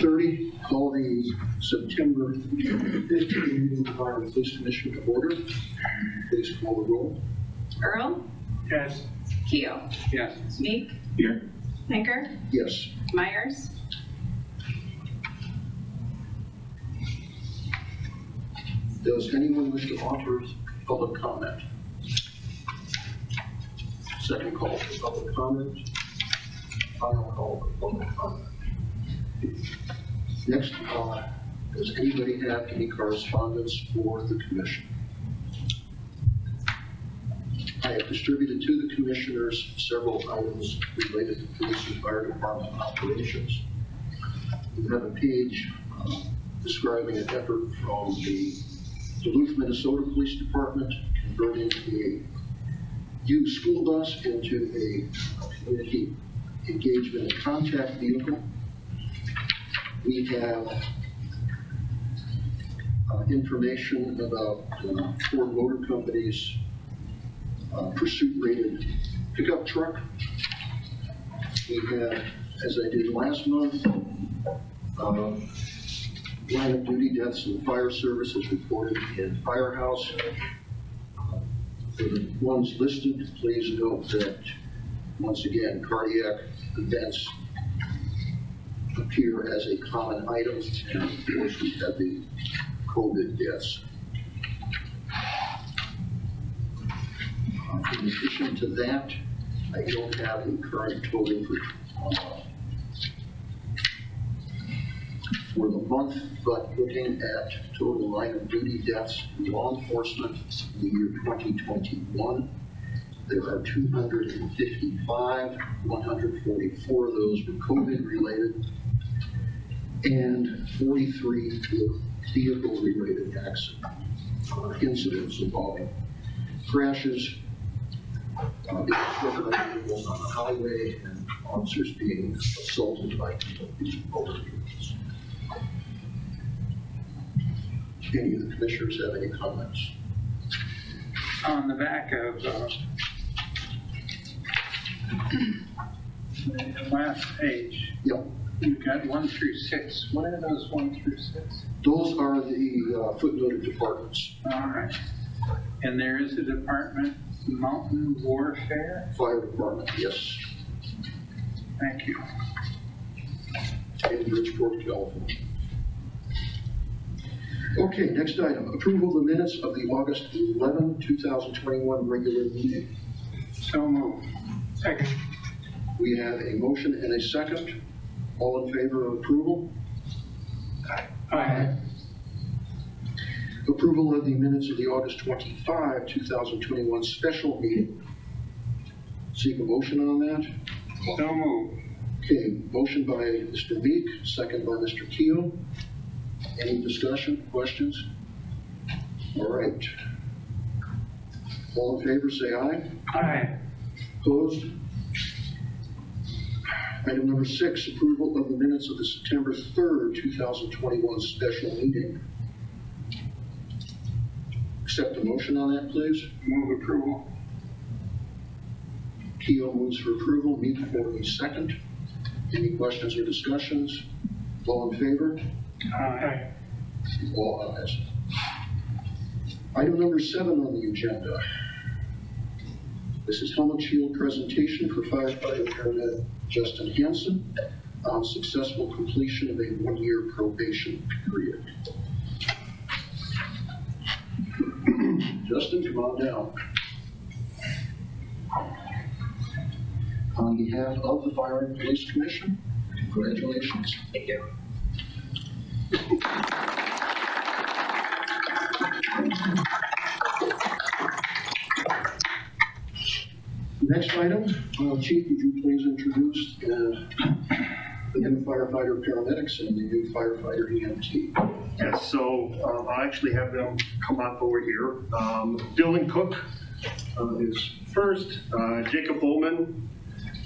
30, call the September 15th meeting of our Police Commission to order. Please call the roll. Earl? Yes. Keo? Yes. Meek? Here. Pinker? Yes. Myers? Does anyone wish to offer public comment? Second call for public comment. Final call for public comment. Next, does anybody have any correspondence for the commission? I have distributed to the commissioners several items related to police and fire department operations. We have a page describing an effort from the Duluth, Minnesota Police Department converting a used school bus into a community engagement and contact vehicle. We have information about Ford Motor Company's pursuit-rated pickup truck. We have, as I did last month, line of duty deaths in the fire services reported in Firehouse. For the ones listed, please note that, once again, cardiac events appear as a common item, and of course we have the COVID deaths. In addition to that, I don't have a current total for the month, but looking at total line of duty deaths in law enforcement in the year 2021, there are 255, 144 of those were COVID related, and 43 vehicle related incidents involving crashes, vehicles on the highway, and officers being assaulted by people using motor vehicles. Any of the commissioners have any comments? On the back of the last page, Yep. you've got 1 through 6. What are those 1 through 6? Those are the footnoted departments. All right. And there is a department, Mountain Warfare. Fire department, yes, Thank you. in Bridgeport, California. Okay, next item, approval of the minutes of the August 11, 2021 regular meeting. So moved. Second. We have a motion and a second. All in favor of approval? Aye. Approval of the minutes of the August 25, 2021 special meeting. Seek a motion on that? So moved. Okay, motion by Mr. Meek, second by Mr. Keo. Any discussion, questions? All right. All in favor, say aye. Aye. Opposed? Item number 6, approval of the minutes of the September 3rd, 2021 special meeting. Accept a motion on that, please. Move approval. Keo moves for approval, Meek for the second. Any questions or discussions? All in favor? Aye. All ayes. Item number 7 on the agenda. This is helmet shield presentation for firefighter paramedic Justin Hansen on successful completion of a 1-year probation period. Justin, come on down. On behalf of the Fire and Police Commission, congratulations. Thank you. Next item, Chief, would you please introduce the new firefighter paramedics and the new firefighter EMT? Yes, so I actually have them come up over here. Dylan Cook is first, Jacob Bowman,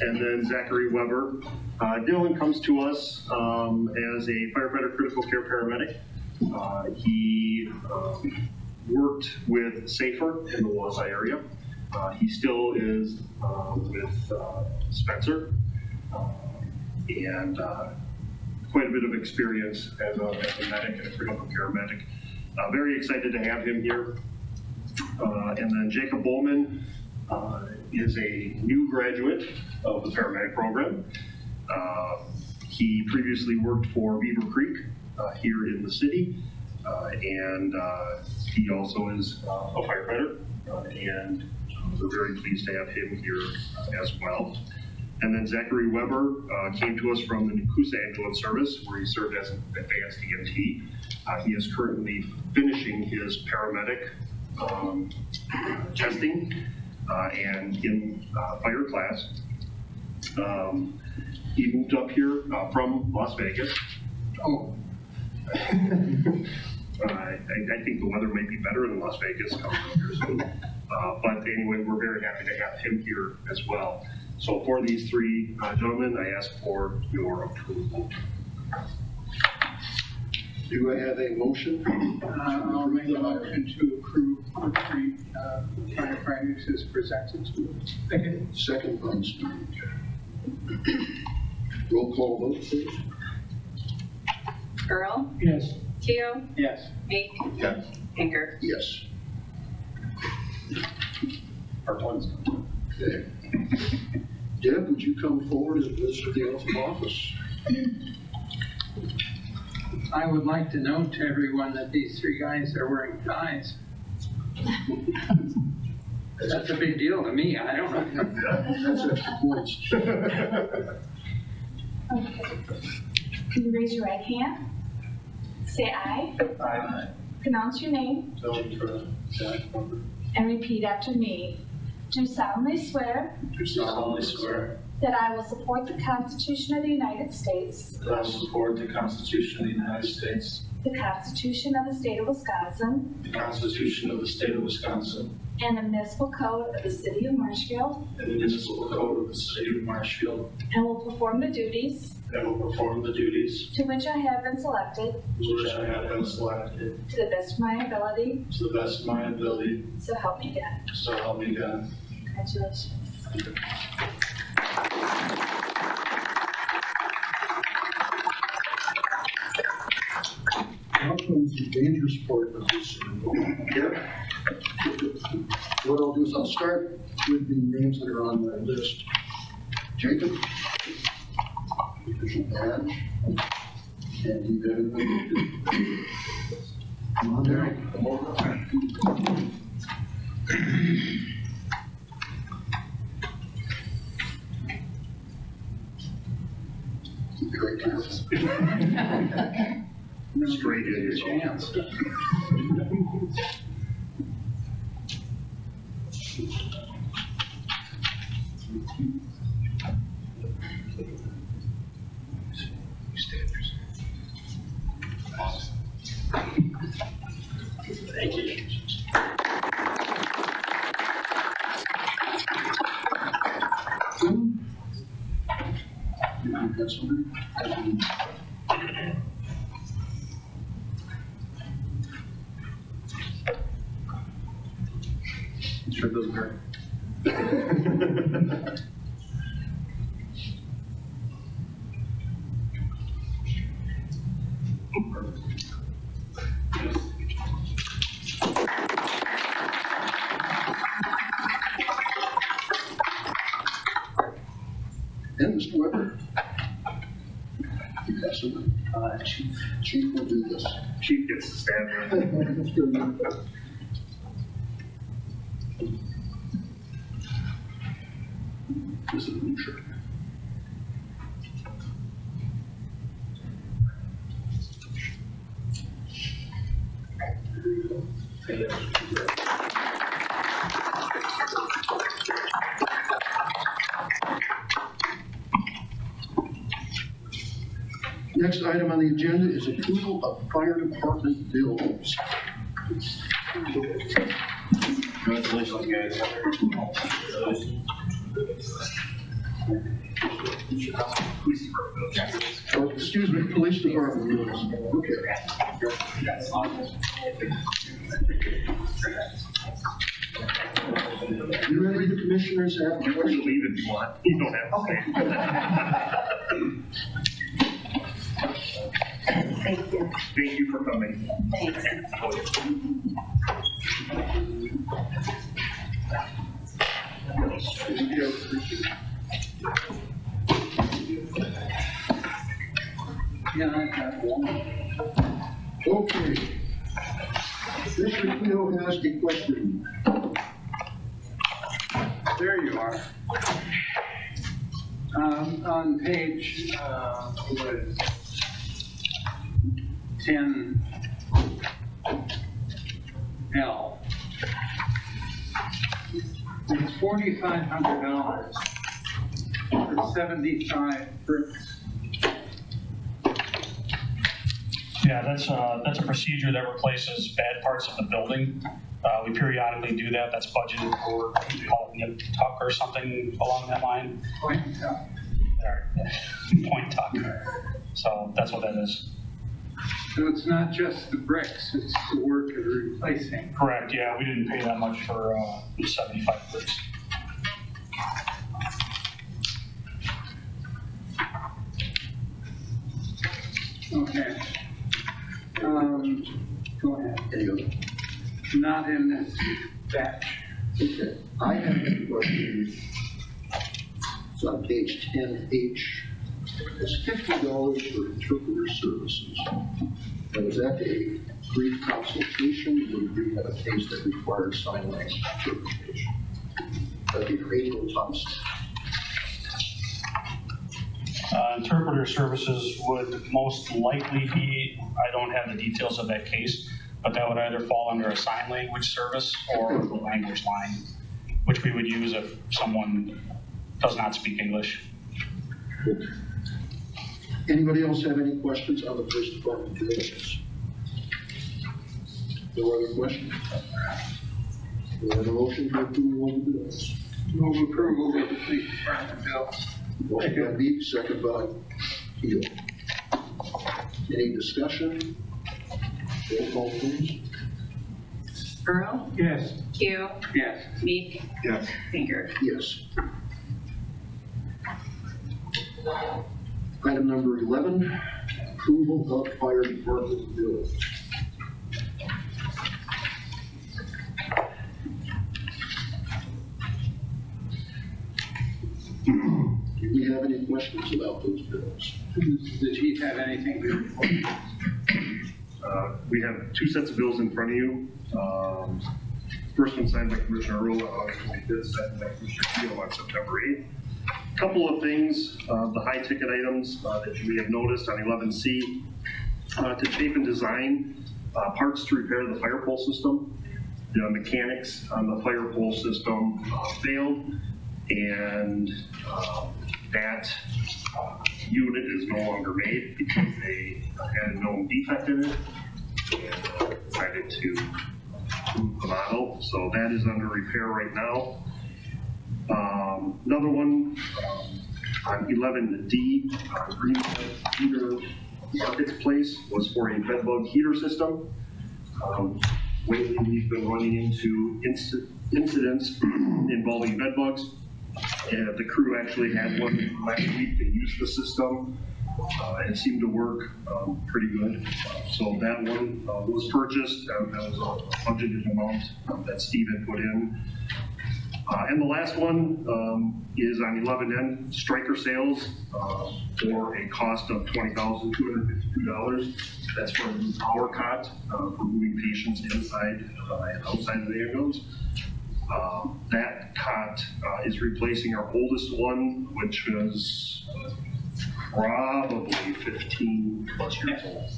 and then Zachary Weber. Dylan comes to us as a firefighter critical care paramedic. He worked with SAFER in the Wausau area. He still is with Spencer. And quite a bit of experience as a medic and a critical paramedic. Very excited to have him here. And then Jacob Bowman is a new graduate of the paramedic program. He previously worked for Beaver Creek here in the city, and he also is a firefighter, and we're very pleased to have him here as well. And then Zachary Weber came to us from the Nakusa Ambulance Service, where he served as an advanced EMT. He is currently finishing his paramedic testing and in fire class. He moved up here from Las Vegas. Oh, I think the weather might be better in Las Vegas coming up here soon. But anyway, we're very happy to have him here as well. So for these three gentlemen, I ask for your approval. Do I have a motion? I'll make a motion to approve the three firefighters as presented to us. Second by Steve. Roll call vote, please. Earl, Yes. Theo, Yes. Mink, Yes. Pinker. Yes. Okay. Deb, would you come forward and administer the oath of office? I would like to note to everyone that these three guys are wearing ties. That's a big deal to me. I don't know. That's extra points. Okay. Can you raise your right hand? Say aye. Aye. Pronounce your name and repeat after me. Do solemnly swear Do solemnly swear that I will support the Constitution of the United States, that I will support the Constitution of the United States, the Constitution of the State of Wisconsin, the Constitution of the State of Wisconsin, and the municipal code of the City of Marshfield, and the municipal code of the City of Marshfield, and will perform the duties and will perform the duties to which I have been selected to which I have been selected to the best of my ability, to the best of my ability, so help me God. so help me God. Congratulations. Now comes the dangerous part of this. Yep. What I'll do is I'll start with the names that are on my list. Jacob, official badge, and he then. Come on down. Come on up. Keep it right there. Straight in your Chance. Thank you. You got something? Sure doesn't hurt. And Mr. Weber? You got something? Chief will do this. Chief gets to stand there. That's good. This is a new shirt. Next item on the agenda is approval of fire department bills. Congratulations, guys. Oh, excuse me, police department bills. Okay. You ready, the commissioners have You can leave if you want. You don't have to stay. Thank you. Thank you for coming. Thanks. Yeah, I have one. Okay. Commissioner Keough has a question. There you are. On page, what is it? 10L. It's $4,500 for 75 bricks. Yeah, that's a procedure that replaces bad parts of the building. We periodically do that. That's budgeted for, we call it nip tuck or something along that line. Point out. Or, point tuck. So that's what that is. So it's not just the bricks, it's the work of replacing. Correct, yeah, we didn't pay that much for 75 bricks. Okay. Go ahead. Any other? Not in this batch. Okay. I have a question. It's on page 10H. It's $50 for interpreter services. Now, is that a brief consultation, or do you have a case that requires sign language interpretation? That'd be for April Thompson. Interpreter services would most likely be, I don't have the details of that case, but that would either fall under a sign language service or the language line, which we would use if someone does not speak English. Anybody else have any questions on the police department bills? No other questions? We have a motion to approve one of the bills. Move approval of the police department bills. Motion by Beek, second by Keel. Any discussion? Roll call, please. Earl, Yes. Keel, Yes. Meek, Yes. Binger. Yes. Item number 11, approval of fire department bills. Do we have any questions about those bills? Does the chief have anything to report? We have two sets of bills in front of you. First one signed by Commissioner Earl on August 25th, second by Commissioner Keel on September 8th. Couple of things, the high ticket items that you may have noticed on 11C, to shape and design parts to repair the fire pole system. The mechanics on the fire pole system failed, and that unit is no longer made because they had a known defect in it and decided to move the model. So that is under repair right now. Another one on 11D, Green Heater Marketplace was for a bedbug heater system. Lately, we've been running into incidents involving bedbugs. And the crew actually had one last week. They used the system. It seemed to work pretty good. So that one was purchased. That was a budgeted amount that Steven put in. And the last one is on 11N, striker sales for a cost of $20,252. That's for a new power cot for moving patients inside and outside of the ambulance. That cot is replacing our oldest one, which was probably 15 plus years old.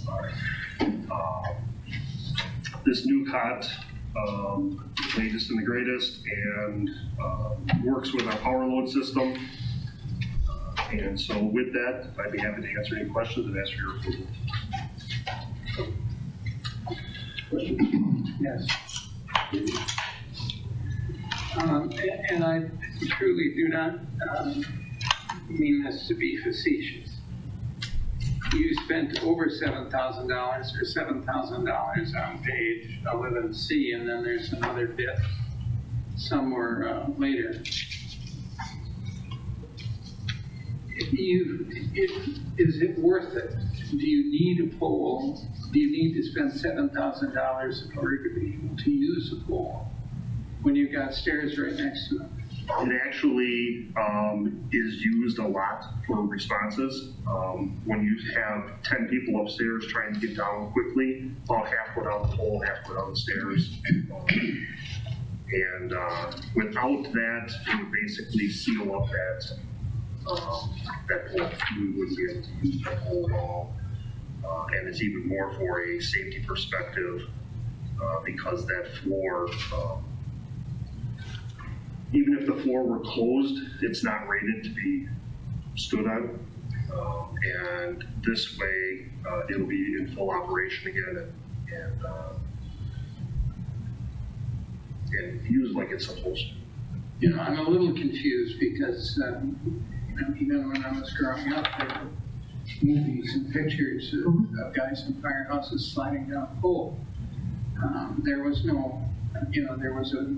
This new cot, latest and the greatest, and works with our power load system. And so with that, I'd be happy to answer any questions and ask for your approval. Yes. And I truly do not mean this to be facetious. You spent over $7,000 or $7,000 on page 11C, and then there's another bit somewhere later. Is it worth it do you need a pole? Do you need to spend $7,000 in order to be able to use a pole when you've got stairs right next to it? It actually is used a lot for responses. When you have 10 people upstairs trying to get down quickly, about half go down the pole, half go down the stairs. And without that, it would basically seal up that pole. We wouldn't be able to use that pole at all. And it's even more for a safety perspective because that floor, even if the floor were closed, it's not rated to be stood on. And this way, it'll be in full operation again and used like it's supposed to. You know, I'm a little confused because, you know, even when I was growing up, there were movies and pictures of guys in firehouses sliding down a pole. There was no, you know, there was a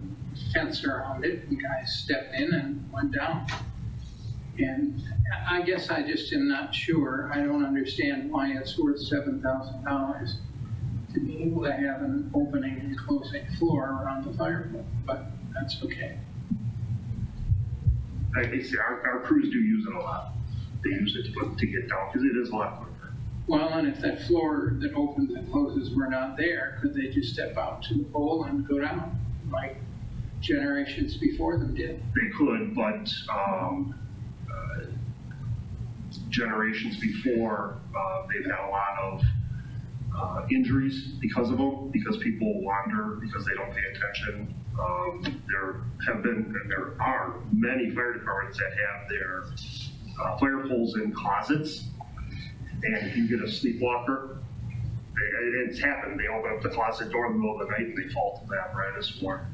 fence around it, and guys stepped in and went down. And I guess I just am not sure. I don't understand why it's worth $7,000 to be able to have an opening and closing floor around the fire pit, but that's okay. Like they say, our crews do use it a lot. They use it to get down because it is a lot quicker. Well, and if that floor that opens and closes were not there, could they just step out to the pole and go down like generations before them did? They could, but generations before, they've had a lot of injuries because of them, because people wander, because they don't pay attention. There have been, and there are many fire departments that have their fire poles in closets, and if you get a sleepwalker, it's happened. They open up the closet door in the middle of the night and they fall to the apparatus floor.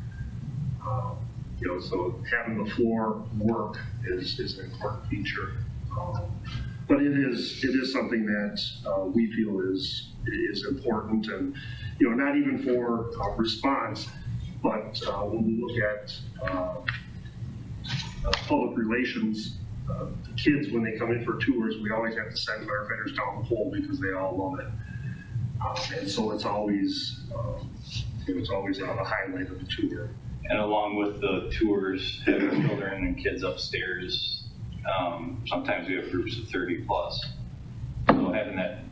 You know, so having the floor work is an important feature. But it is something that we feel is important, and you know, not even for response, but when we look at public relations, the kids when they come in for tours, we always have to send firefighters down the pole because they all love it, and so it's always a highlight of the tour. And along with the tours, having children and kids upstairs, sometimes we have groups of 30 plus. So having that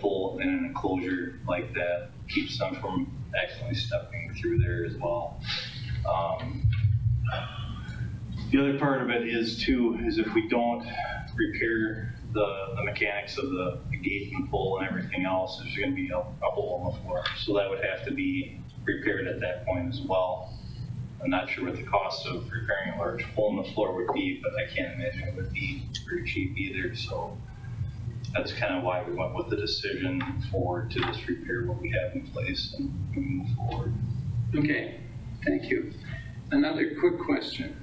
pole in an enclosure like that keeps them from accidentally stepping through there as well. The other part of it is if we don't repair the mechanics of the gate and pole and everything else, there's going to be a hole in the floor. So that would have to be repaired at that point as well. I'm not sure what the cost of repairing a large hole in the floor would be, but I can't imagine it would be very cheap either. So that's kind of why we went with the decision to just repair what we have in place and move forward. Okay, thank you. Another quick question,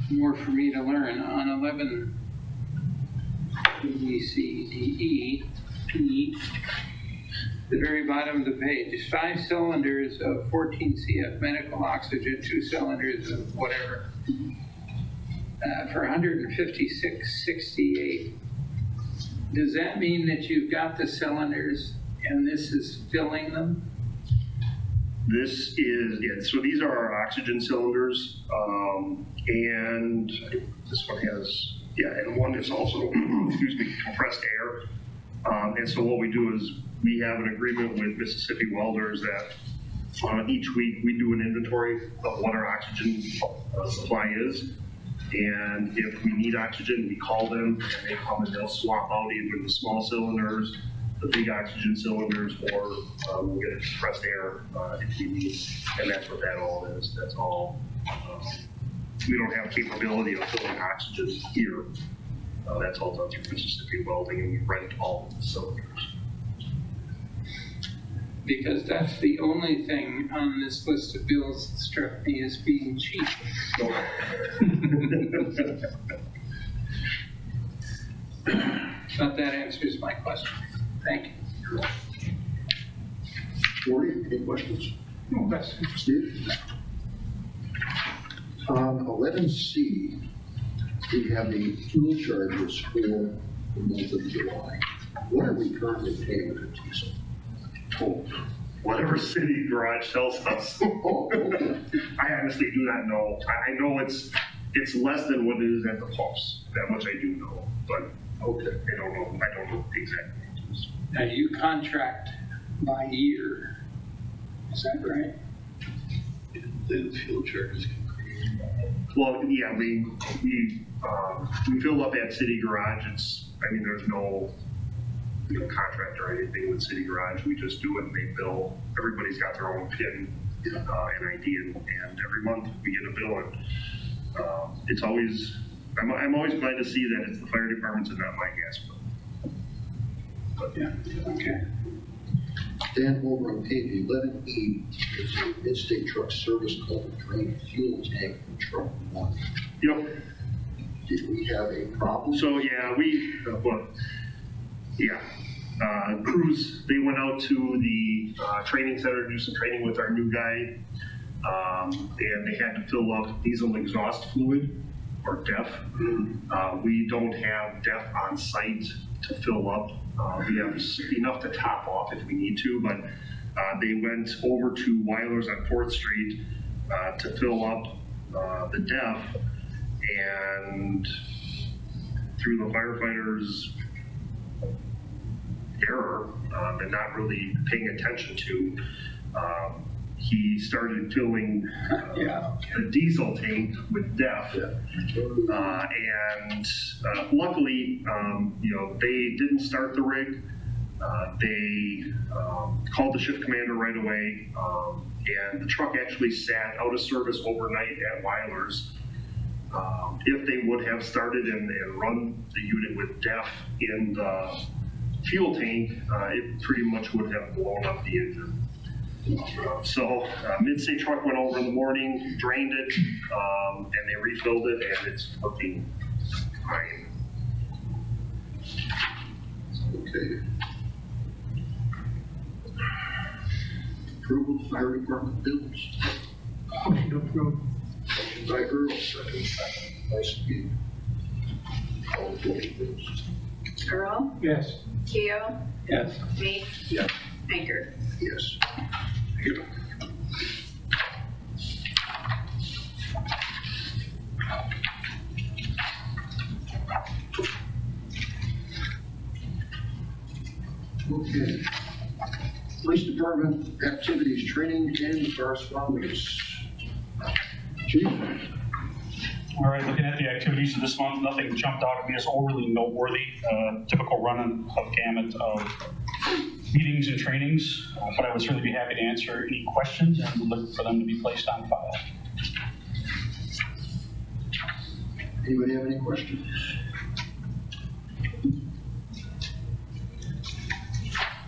more for me to learn. On 11 BCDE, the very bottom of the page, 5 cylinders of 14 CF medical oxygen, 2 cylinders of whatever, for 156.68. Does that mean that you've got the cylinders and this is filling them? This is, yeah, so these are our oxygen cylinders, and this one has, yeah, and one is also, excuse me, compressed air. And so what we do is we have an agreement with Mississippi Welders that each week we do an inventory of what our oxygen supply is. And if we need oxygen, we call them and they come and they'll swap out either the small cylinders, the big oxygen cylinders, or we'll get a compressed air if we need. And that's what that all is. That's all. We don't have capability of filling oxygen here. That's all done through Mississippi Welding, and we rent all of the cylinders. Because that's the only thing on this list of bills that struck me as being cheap. But that answers my question. Thank you. Cory, any questions? No question. Steve? On 11C, we have the fuel charges for the month of July. What are we currently paying for diesel? Oh, whatever city garage tells us. Oh, okay. I honestly do not know. I know it's less than what it is at the pumps. That much I do know, but Okay. I don't know the exact answers. Now, you contract by year, is that right? The fuel charges. Well, yeah, we fill up at city garage. There's no contract or anything with city garage. We just do it and they bill. Everybody's got their own PIN and ID, and every month we get a bill. And it's always, I'm always glad to see that it's the fire department's and not my gas bill. But Yeah, okay. Dan, over on page 11E, is a mid-state truck service called the drain fuel tank in truck 1. yep. Did we have a problem? So yeah, crews, they went out to the training center to do some training with our new guy, and they had to fill up diesel exhaust fluid, or DEF. We don't have DEF on site to fill up. We have enough to top off if we need to, but they went over to Weiler's on 4th Street to fill up the DEF, and through the firefighters' error and not really paying attention to, he started filling the diesel tank with DEF. And luckily, they didn't start the rig. They called the shift commander right away, and the truck actually sat out of service overnight at Weiler's. If they would have started and run the unit with DEF in the fuel tank, it pretty much would have blown up the engine. So Mid-State truck went over in the morning, drained it, and they refilled it, and it's working fine. Okay. Approval of fire department bills. Motion to approve. Motion by Earl, second by Steve. Call the vote, please. Earl, Yes. Keo, Yes. me, Yes. Baker. Yes. Okay. Police Department activities, training, and correspondence. Chief? All right, looking at the activities of this month, nothing jumped out at me as overly noteworthy. Typical run of gamut of meetings and trainings, but I would certainly be happy to answer any questions and would look for them to be placed on file. Anybody have any questions?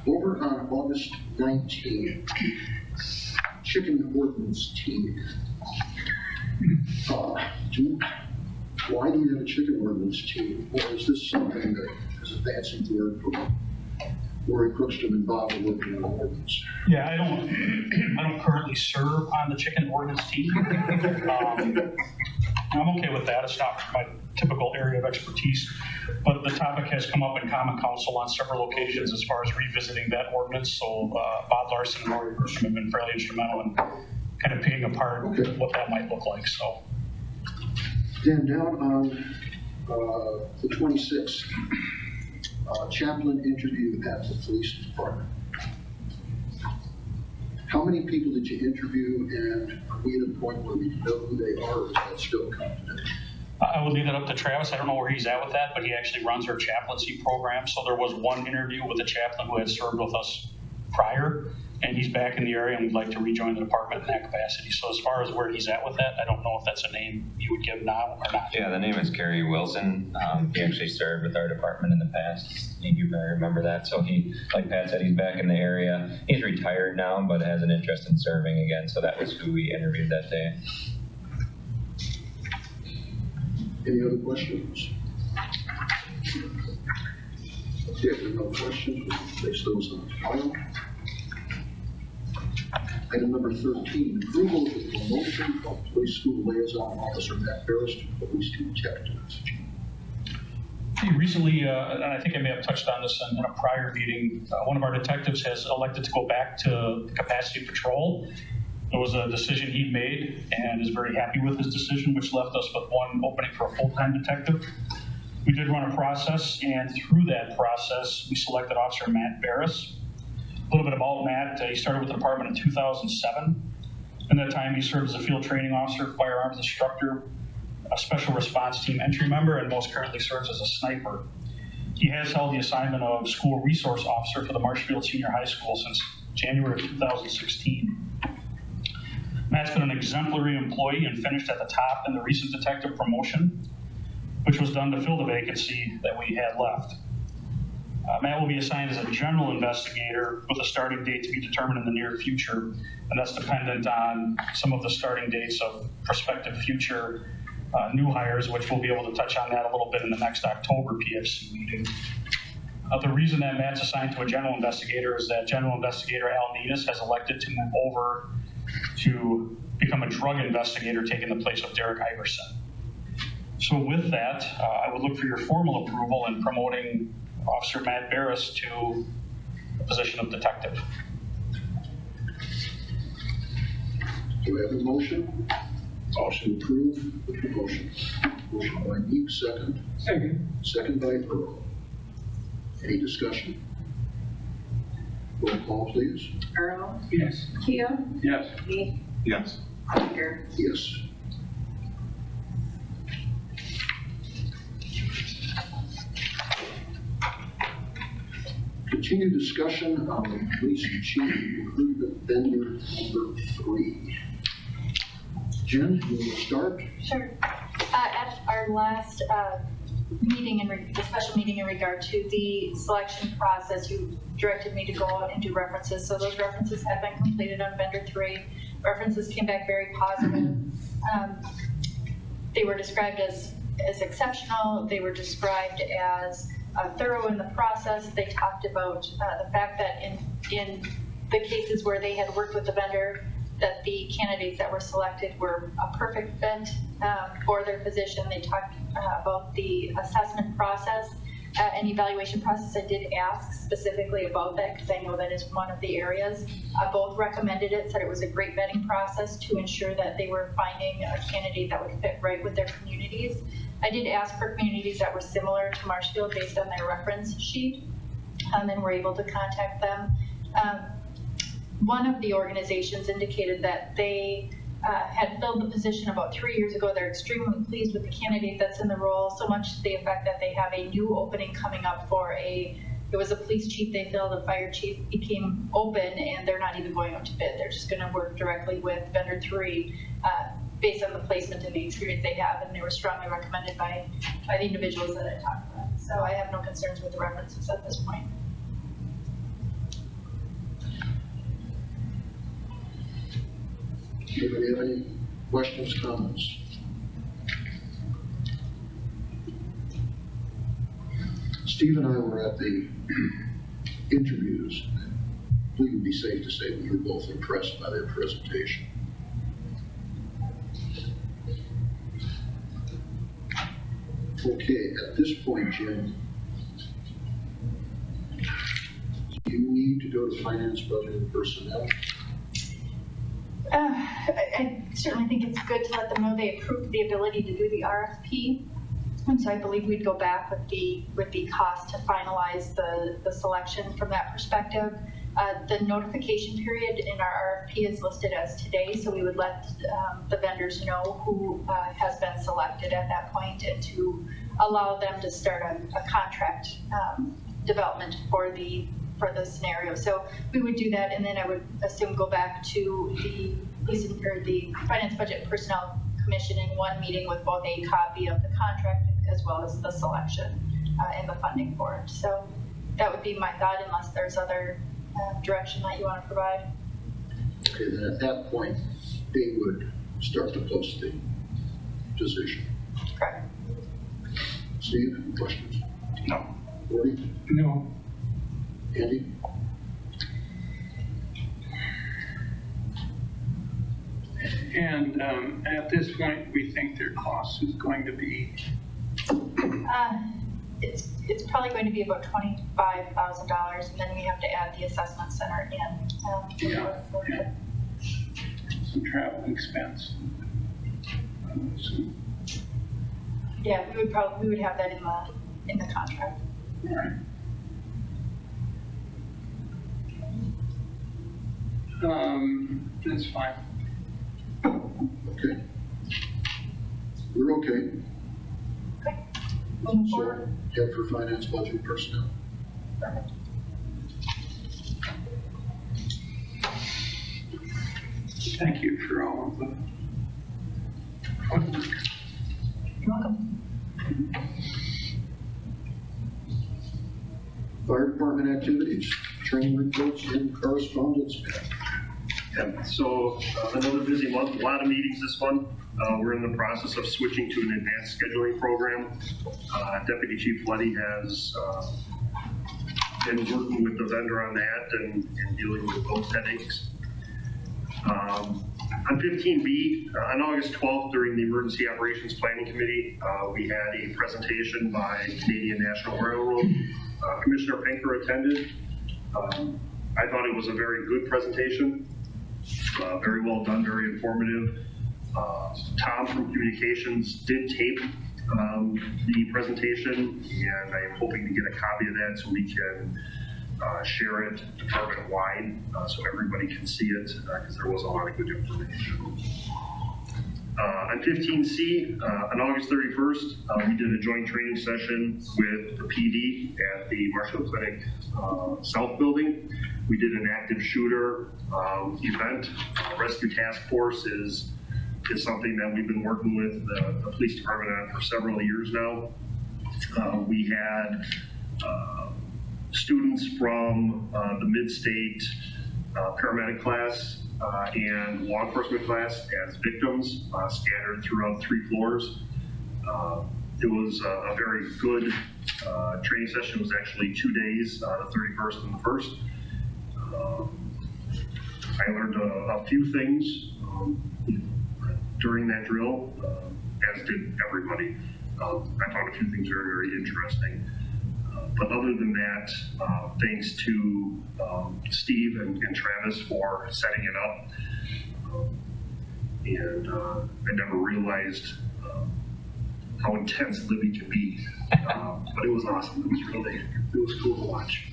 Over on August 19th, chicken ordinance team. Why do we have a chicken ordinance team? Or is this something that is a fancy word for Lori Crookston and Bob are working on ordinance? Yeah, I don't currently serve on the chicken ordinance team. I'm okay with that. It's not my typical area of expertise, but the topic has come up in Common Council on several occasions as far as revisiting that ordinance. So Bob Larson and Lori Crookston have been fairly instrumental in kind of picking apart what that might look like. So. Then down on the 26th, chaplain interview at the police department. How many people did you interview, and are we at a point where we know who they are, or is that still confidential? I would leave that up to Travis. I don't know where he's at with that, but he actually runs our chaplaincy program. So there was one interview with a chaplain who had served with us prior, and he's back in the area and would like to rejoin the department in that capacity. So as far as where he's at with that, I don't know if that's a name you would give now or not. Yeah, the name is Kerry Wilson. He actually served with our department in the past. You may remember that. So he, like Pat said, he's back in the area. He's retired now, but has an interest in serving again. So that was who we interviewed that day. Any other questions? Okay, if there are no questions, we'll place those on file. Item number 13, approval of the promotion of police school liaison officer Matt Barris to police detective. Actually, recently, and I think I may have touched on this in a prior meeting, one of our detectives has elected to go back to capacity patrol. It was a decision he made and is very happy with his decision, which left us with one opening for a full-time detective. We did run a process, and through that process, we selected Officer Matt Barris. A little bit about Matt, he started with the department in 2007. In that time, he served as a field training officer, firearms instructor, a special response team entry member, and most currently serves as a sniper. He has held the assignment of school resource officer for the Marshfield Senior High School since January of 2016. Matt's been an exemplary employee and finished at the top in the recent detective promotion, which was done to fill the vacancy that we had left. Matt will be assigned as a general investigator with a starting date to be determined in the near future, and that's dependent on some of the starting dates of prospective future new hires, which we'll be able to touch on that a little bit in the next October PFC meeting. The reason that Matt's assigned to a general investigator is that General Investigator Al Nenas has elected to move over to become a drug investigator, taking the place of Derek Iverson. So with that, I would look for your formal approval in promoting Officer Matt Barris to the position of detective. Do we have a motion? Motion to approve the promotion. Motion by Meek, second. Second. Second by Earl. Any discussion? Roll call, please. Earl, Yes. Keel, Yes. Meek, Yes. Iker. Yes. Continued discussion on the police chief recruitment vendor number 3. Jen, you want to start? Sure. At our last meeting, the special meeting in regard to the selection process, you directed me to go out and do references. So those references have been completed on vendor 3. References came back very positive. They were described as exceptional. They were described as thorough in the process. They talked about the fact that in the cases where they had worked with the vendor, that the candidates that were selected were a perfect fit for their position. They talked about the assessment process and evaluation process. I did ask specifically about that because I know that is one of the areas. Both recommended it, said it was a great vetting process to ensure that they were finding a candidate that would fit right with their communities. I did ask for communities that were similar to Marshfield based on their reference sheet, and were able to contact them. One of the organizations indicated that they had filled the position about 3 years ago. They're extremely pleased with the candidate that's in the role, so much to the effect that they have a new opening coming up for it was a police chief they filled, a fire chief became open, and they're not even going out to bid. They're just gonna work directly with vendor 3 based on the placement and the experience they have, and they were strongly recommended by the individuals that I talked with. So I have no concerns with the references at this point. Anybody have any questions, comments? Steve and I were at the interviews. I believe it would be safe to say we were both impressed by their presentation. Okay, at this point, Jim, do you need to go to finance, budget, and personnel? I certainly think it's good to let them know they approved the ability to do the RFP. And so I believe we'd go back with the cost to finalize the selection from that perspective. The notification period in our RFP is listed as today, so we would let the vendors know who has been selected at that point, and to allow them to start a contract development for the scenario. So we would do that, and then I would assume go back to the Finance, Budget, and Personnel Commission in one meeting with both a copy of the contract as well as the selection and the funding for it. So that would be my thought, unless there's other direction that you want to provide. Okay, then at that point, they would start to post the position. Correct. Steve, questions? No. Woody? No. Andy? And at this point, we think their cost is going to be, it's probably going to be about $25,000, and then we have to add the assessment center in. Yeah. Some travel expense. Yeah, we would have that in the contract. All right. That's fine. Okay. We're okay. Okay. Moving So, forward. head for finance, budget, personnel. Perfect. Thank you for all of the You're welcome. Fire department activities, training reports, and correspondence. Yeah, so another busy month, a lot of meetings this month. We're in the process of switching to an advanced scheduling program. Deputy Chief Letty has been working with the vendor on that and dealing with those headaches. On 15B, on August 12th, during the Emergency Operations Planning Committee, we had a presentation by Canadian National Railroad. Commissioner Pinker attended. I thought it was a very good presentation. Very well done, very informative. Tom from Communications did tape the presentation, and I am hoping to get a copy of that so we can share it department-wide so everybody can see it, because there was a lot of good information. On 15C, on August 31st, we did a joint training session with the PD at the Marshfield Clinic South Building. We did an active shooter event. Rescue Task Force is something that we've been working with the police department on for several years now. We had students from the mid-state paramedic class and law enforcement class as victims scattered throughout 3 floors. It was a very good training session. It was actually 2 days, the 31st and the 1st. I learned a few things during that drill, as did everybody. I found a few things very, very interesting. But other than that, thanks to Steve and Travis for setting it up. And I never realized how intense Libby can be. But it was awesome. It was cool to watch.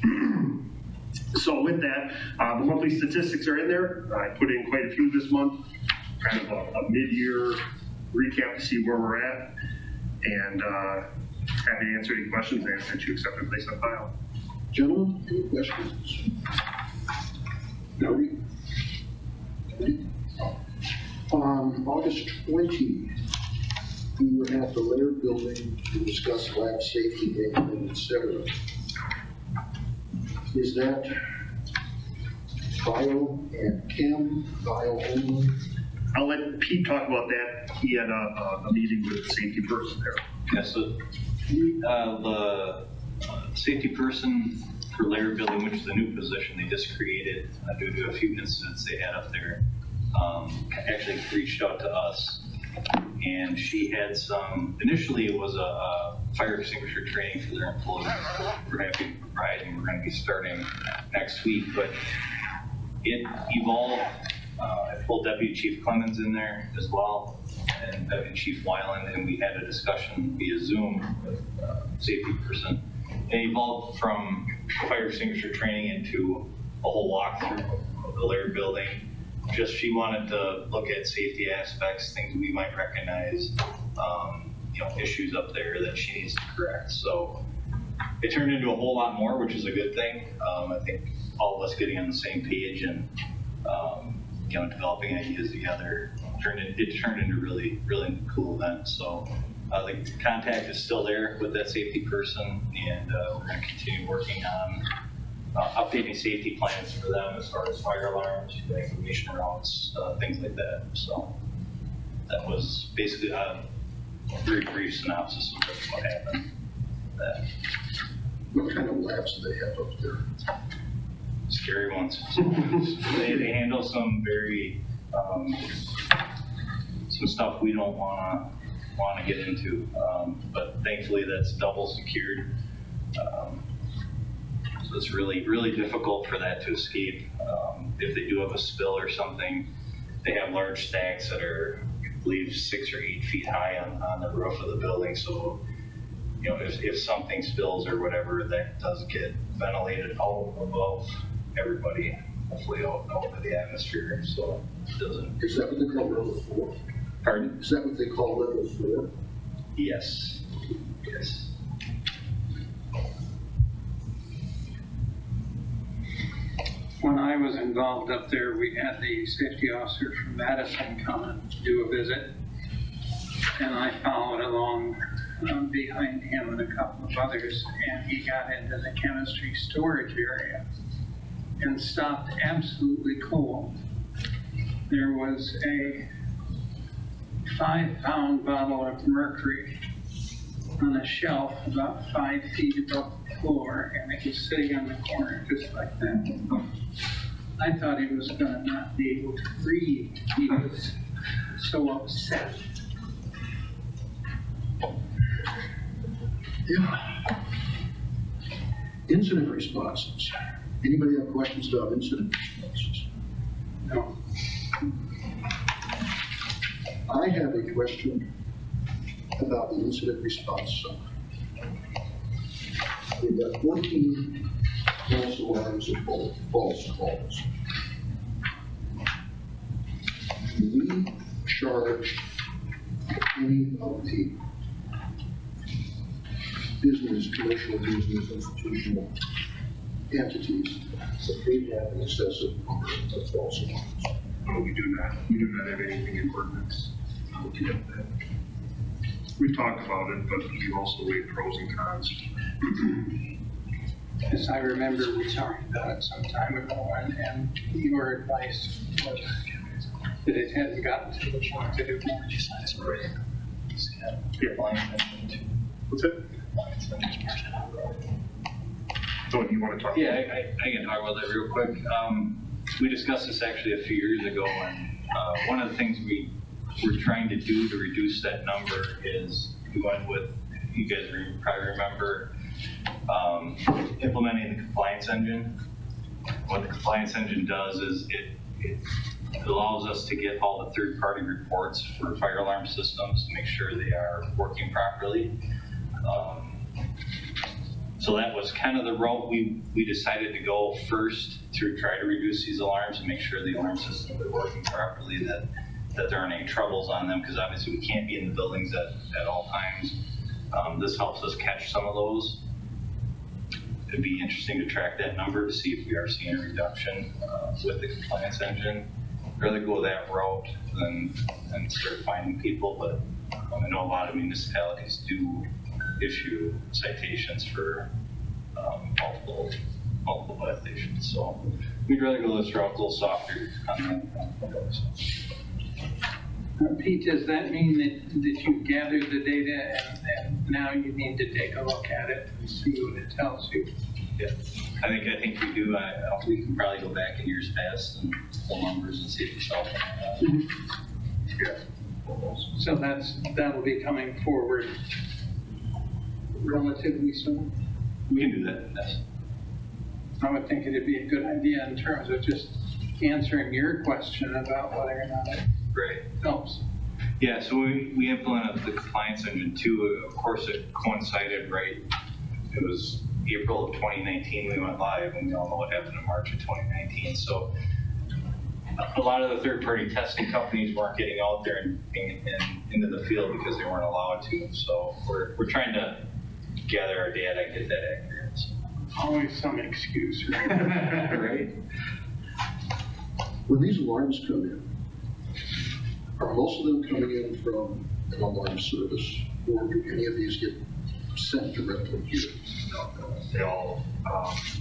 So with that, the monthly statistics are in there. I put in quite a few this month, kind of a mid-year recap to see where we're at. And happy to answer any questions and that you accept and place on file. Gentlemen, any questions? No. On August 20, we were at the Laird Building to discuss lab safety data, et cetera. Is that bio and chem, bio only? I'll let Pete talk about that. He had a meeting with the safety person there. Yeah, so the safety person for Laird Building, which is a new position they just created due to a few incidents they had up there, actually reached out to us. And she had initially it was a fire extinguisher training for their employees. We're happy to provide, and we're going to be starting next week. But it evolved. I pulled Deputy Chief Clemens in there as well, and Deputy Chief Weiland, and we had a discussion via Zoom with safety person. It evolved from fire extinguisher training into a whole walkthrough of the Laird Building. Just she wanted to look at safety aspects, things we might recognize, issues up there that she needs to correct. So it turned into a whole lot more, which is a good thing. I think all of us getting on the same page and developing ideas together turned into really, really cool event. So the contact is still there with that safety person, and we're going to continue working on updating safety plans for them as far as fire alarms, evacuation routes, things like that. So that was basically a very brief synopsis of what happened. What kind of labs do they have up there? Scary ones. They handle some very some stuff we don't want to want to get into. But thankfully, that's double secured. So it's really, really difficult for that to escape. If they do have a spill or something, they have large stacks that are, I believe, 6 or 8 feet high on the roof of the building. So, you know, if something spills or whatever, that does get ventilated out above everybody, hopefully out into the atmosphere, so it doesn't. Is that what they call level 4? Pardon? Is that what they call level 4? Yes. Yes. When I was involved up there, we had the safety officer from Madison come and do a visit. And I followed along behind him and a couple of others, and he got into the chemistry storage area and stopped absolutely cold. There was a 5-pound bottle of mercury on a shelf about 5 feet above the floor, and it was sitting on the corner just like that. I thought he was gonna not be able to breathe. He was so upset. Yeah. Incident responses. Anybody have questions about incident responses? No. I have a question about the incident response zone. We've got 14 false alarms and false calls. Do we charge any of the business, commercial business, institutional entities that they have an excessive number of false alarms? No, we do not. We do not have anything in ordinance looking at that. We've talked about it, but we've also weighed pros and cons. As I remember, we talked about it some time ago, and your advice was that it hadn't gotten to the point that it warranted. What's it? So you want to talk? Yeah, I can talk about that real quick. We discussed this actually a few years ago, and one of the things we were trying to do to reduce that number is we went with, you guys probably remember, implementing the compliance engine. What the compliance engine does is it allows us to get all the third-party reports for fire alarm systems to make sure they are working properly. So that was kind of the route we decided to go first to try to reduce these alarms and make sure the alarm systems are working properly, that there aren't any troubles on them, because obviously we can't be in the buildings at all times. This helps us catch some of those. It'd be interesting to track that number to see if we are seeing a reduction with the compliance engine. Rather go that route than start finding people, but I know a lot of municipalities do issue citations for multiple violations. So we'd rather go this route, a little softer on that. Pete, does that mean that you gathered the data and now you need to take a look at it and see what it tells you? Yeah, I think we do. We can probably go back in years past and pull numbers and see if it's helping. Yeah. So that'll be coming forward relatively soon. We can do that. Yes. I would think it'd be a good idea in terms of just answering your question about whether or not it Great. helps. Yeah, so we implemented the compliance engine too. Of course, it coincided, right? It was April of 2019 we went live, and we all know what happened in March of 2019. So a lot of the third-party testing companies weren't getting out there and into the field because they weren't allowed to. So we're trying to gather our data and get that accurate. So. Always some excuse, right? Right? When these alarms come in, are most of them coming in from an alarm service, or do any of these get sent directly here? They all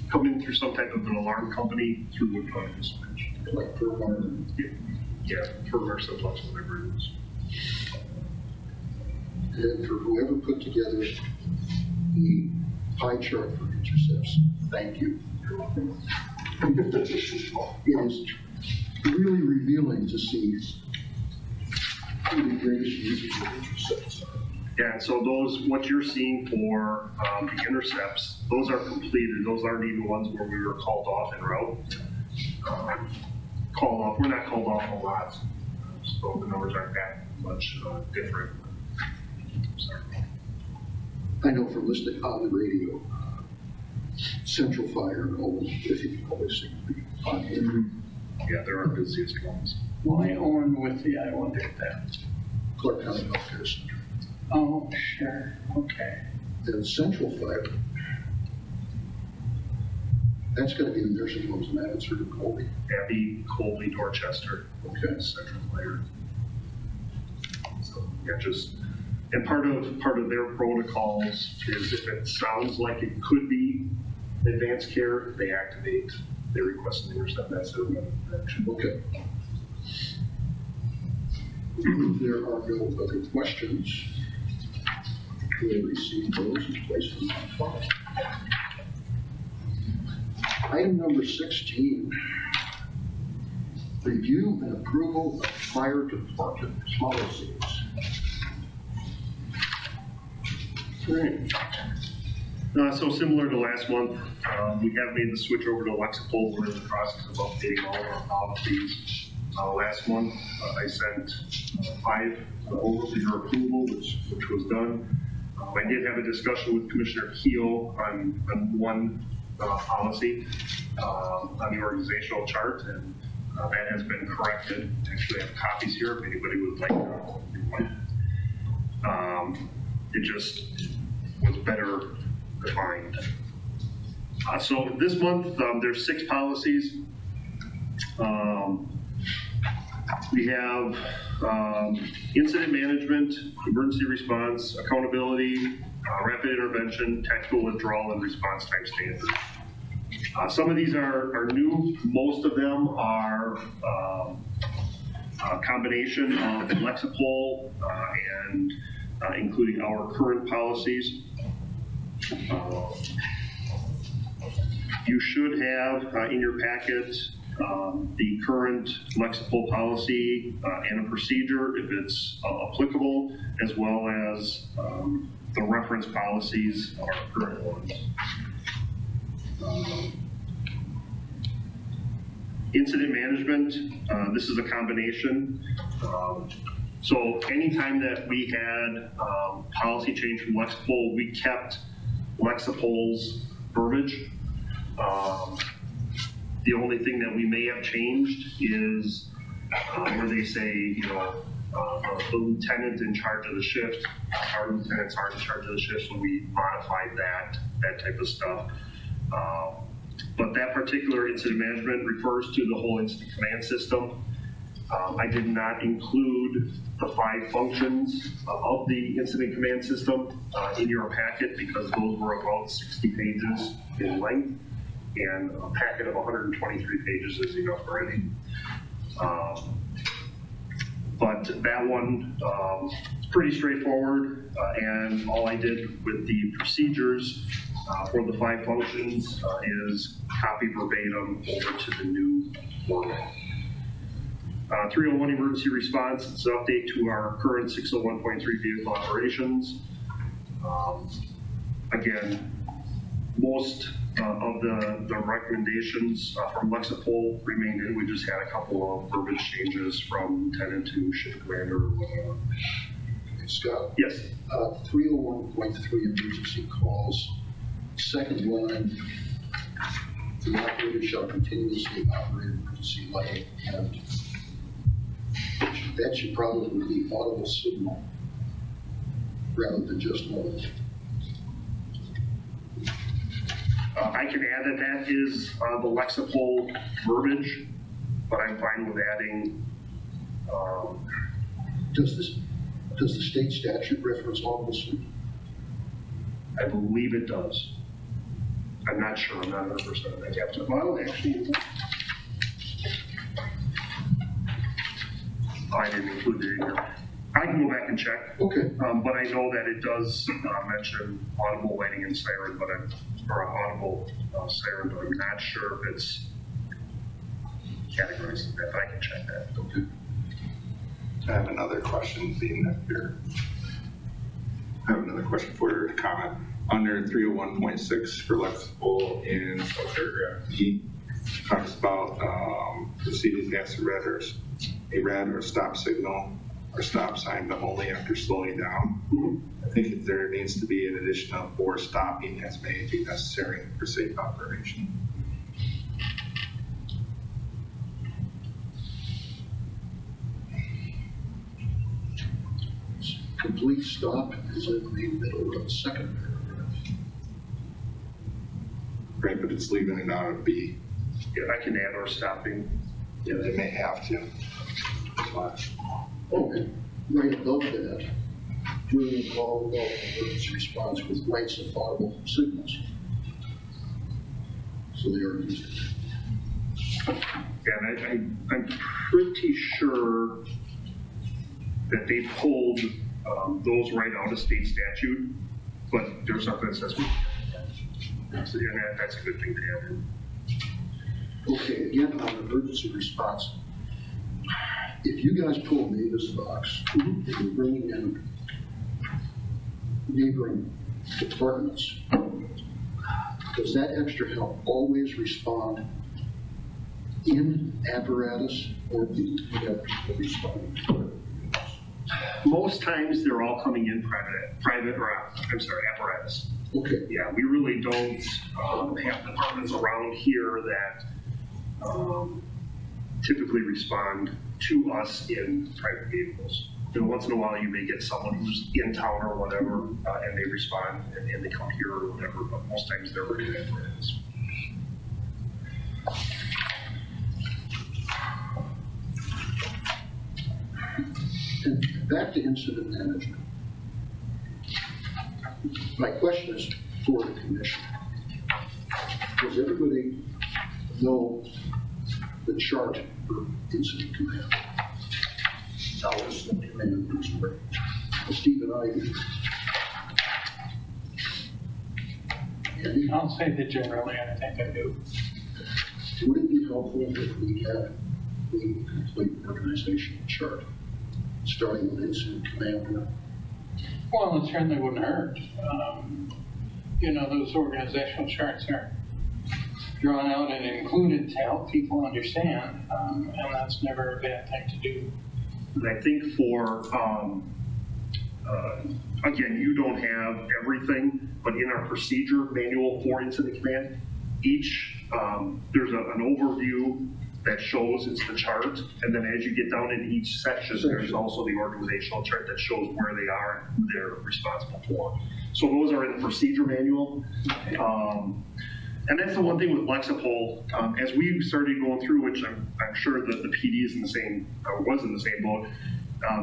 come in through some type of an alarm company through Woodford Dispatch. Like per alarm? Yeah, for our sublots, whatever it is. And for whoever put together the pie chart for intercepts, thank you. It is really revealing to see who the greatest users of intercepts are. Yeah, and so those, what you're seeing for the intercepts, those are completed. Those aren't even ones where we were called off en route. Called off, we're not called off a lot, so the numbers aren't that much different. Sorry. I know from listening on the radio, Central Fire and all those, they always seem to be on here. Yeah, they're our busiest ones. Why Owen with the, I wondered that. Clark County Healthcare Center. Oh, sure, okay. And Central Fire, that's gonna be the nursing homes in Abbotsford and Colby. Abbey, Colby, Dorchester, Okay. Central Fire. So, yeah, just, and part of their protocols is if it sounds like it could be advanced care, they activate, they request an intercept, that's their method of action. Okay. If there are no other questions, we'll receive those and place them on file. Item number 16, review and approval of fire department policies. Right. So similar to last month, we have made the switch over to Lexipol. We're in the process of updating all of our policies. Last month, I sent 5 over for your approval, which was done. I did have a discussion with Commissioner Keel on one policy on the organizational chart, and that has been corrected. Actually, I have copies here if anybody would like one. It just was better defined. So this month, there's 6 policies. We have incident management, emergency response, accountability, rapid intervention, tactical withdrawal, and response time standards. Some of these are new. Most of them are a combination of Lexipol and including our current policies. You should have in your packet the current Lexipol policy and a procedure if it's applicable, as well as the reference policies are current ones. Incident management, this is a combination. So anytime that we had policy change from Lexipol, we kept Lexipol's verbiage. The only thing that we may have changed is where they say, you know, the lieutenant in charge of the shift, our lieutenants aren't in charge of the shift, so we modified that type of stuff. But that particular incident management refers to the whole incident command system. I did not include the 5 functions of the incident command system in your packet because those were about 60 pages in length, and a packet of 123 pages is enough already. But that one is pretty straightforward, and all I did with the procedures for the 5 functions is copy verbatim over to the new format. 301 emergency response, it's an update to our current 601.3 vehicle operations. Again, most of the recommendations from Lexipol remained in. We just had a couple of verbiage changes from lieutenant to shift commander or whatever. Scott? Yes. 301.3 emergency calls, second line, the operator shall continuously operate emergency light, and that should probably be audible signal rather than just noise. I can add that is the Lexipol verbiage, but I'm fine with adding. Does the state statute reference audible signal? I believe it does. I'm not sure. I'm not 100%. I have to. Well, actually, I didn't include it in here. I can go back and check. Okay. But I know that it does mention audible lighting and siren, or audible siren, but I'm not sure if it's categorized as that, but I can check that. Okay. I have another question, being that you're, I have another question for your comment. Under 301.6 for Lexipol in subparagraph E, talks about proceeding past a red or a stop signal or stop sign, but only after slowing down. I think there needs to be an addition of or stopping as may be necessary for safe operation. Complete stop is in the middle of the second paragraph. Right, but it's leaving it out of B. Yeah, I can add or stopping. Yeah, they may have to. But Oh, and right above that, during the call, emergency response with lights and audible signals. So they are used. And I'm pretty sure that they pulled those right out of state statute, but there's something that says, that's a good thing to have in. Okay, again, on emergency response, if you guys pull Mavis box, and you're bringing in neighboring departments, does that extra help always respond in apparatus, or do you have people responding? Most times they're all coming in apparatus. Okay, Yeah, we really don't have departments around here that typically respond to us in private vehicles. And once in a while, you may get someone who's in town or whatever, and they respond and they come here or whatever, but most times they're in apparatus. and back to incident management. My question is for the commission. Does everybody know the chart for incident command? How incident command is working? Well, Steve and I do. Andy, I'll say that generally, I think I do. would it be helpful if we had a complete organizational chart, starting with incident command? Well, it certainly wouldn't hurt. Those organizational charts are drawn out and included to help people understand, and that's never a bad thing to do. And I think for, again, you don't have everything, but in our procedure manual for incident command, there's an overview that shows it's the chart, and then as you get down into each section, there's also the organizational chart that shows where they are and who they're responsible for. So those are in the procedure manual. And that's the one thing with Lexipol, as we started going through, which I'm sure that the PD is in the same, or was in the same boat,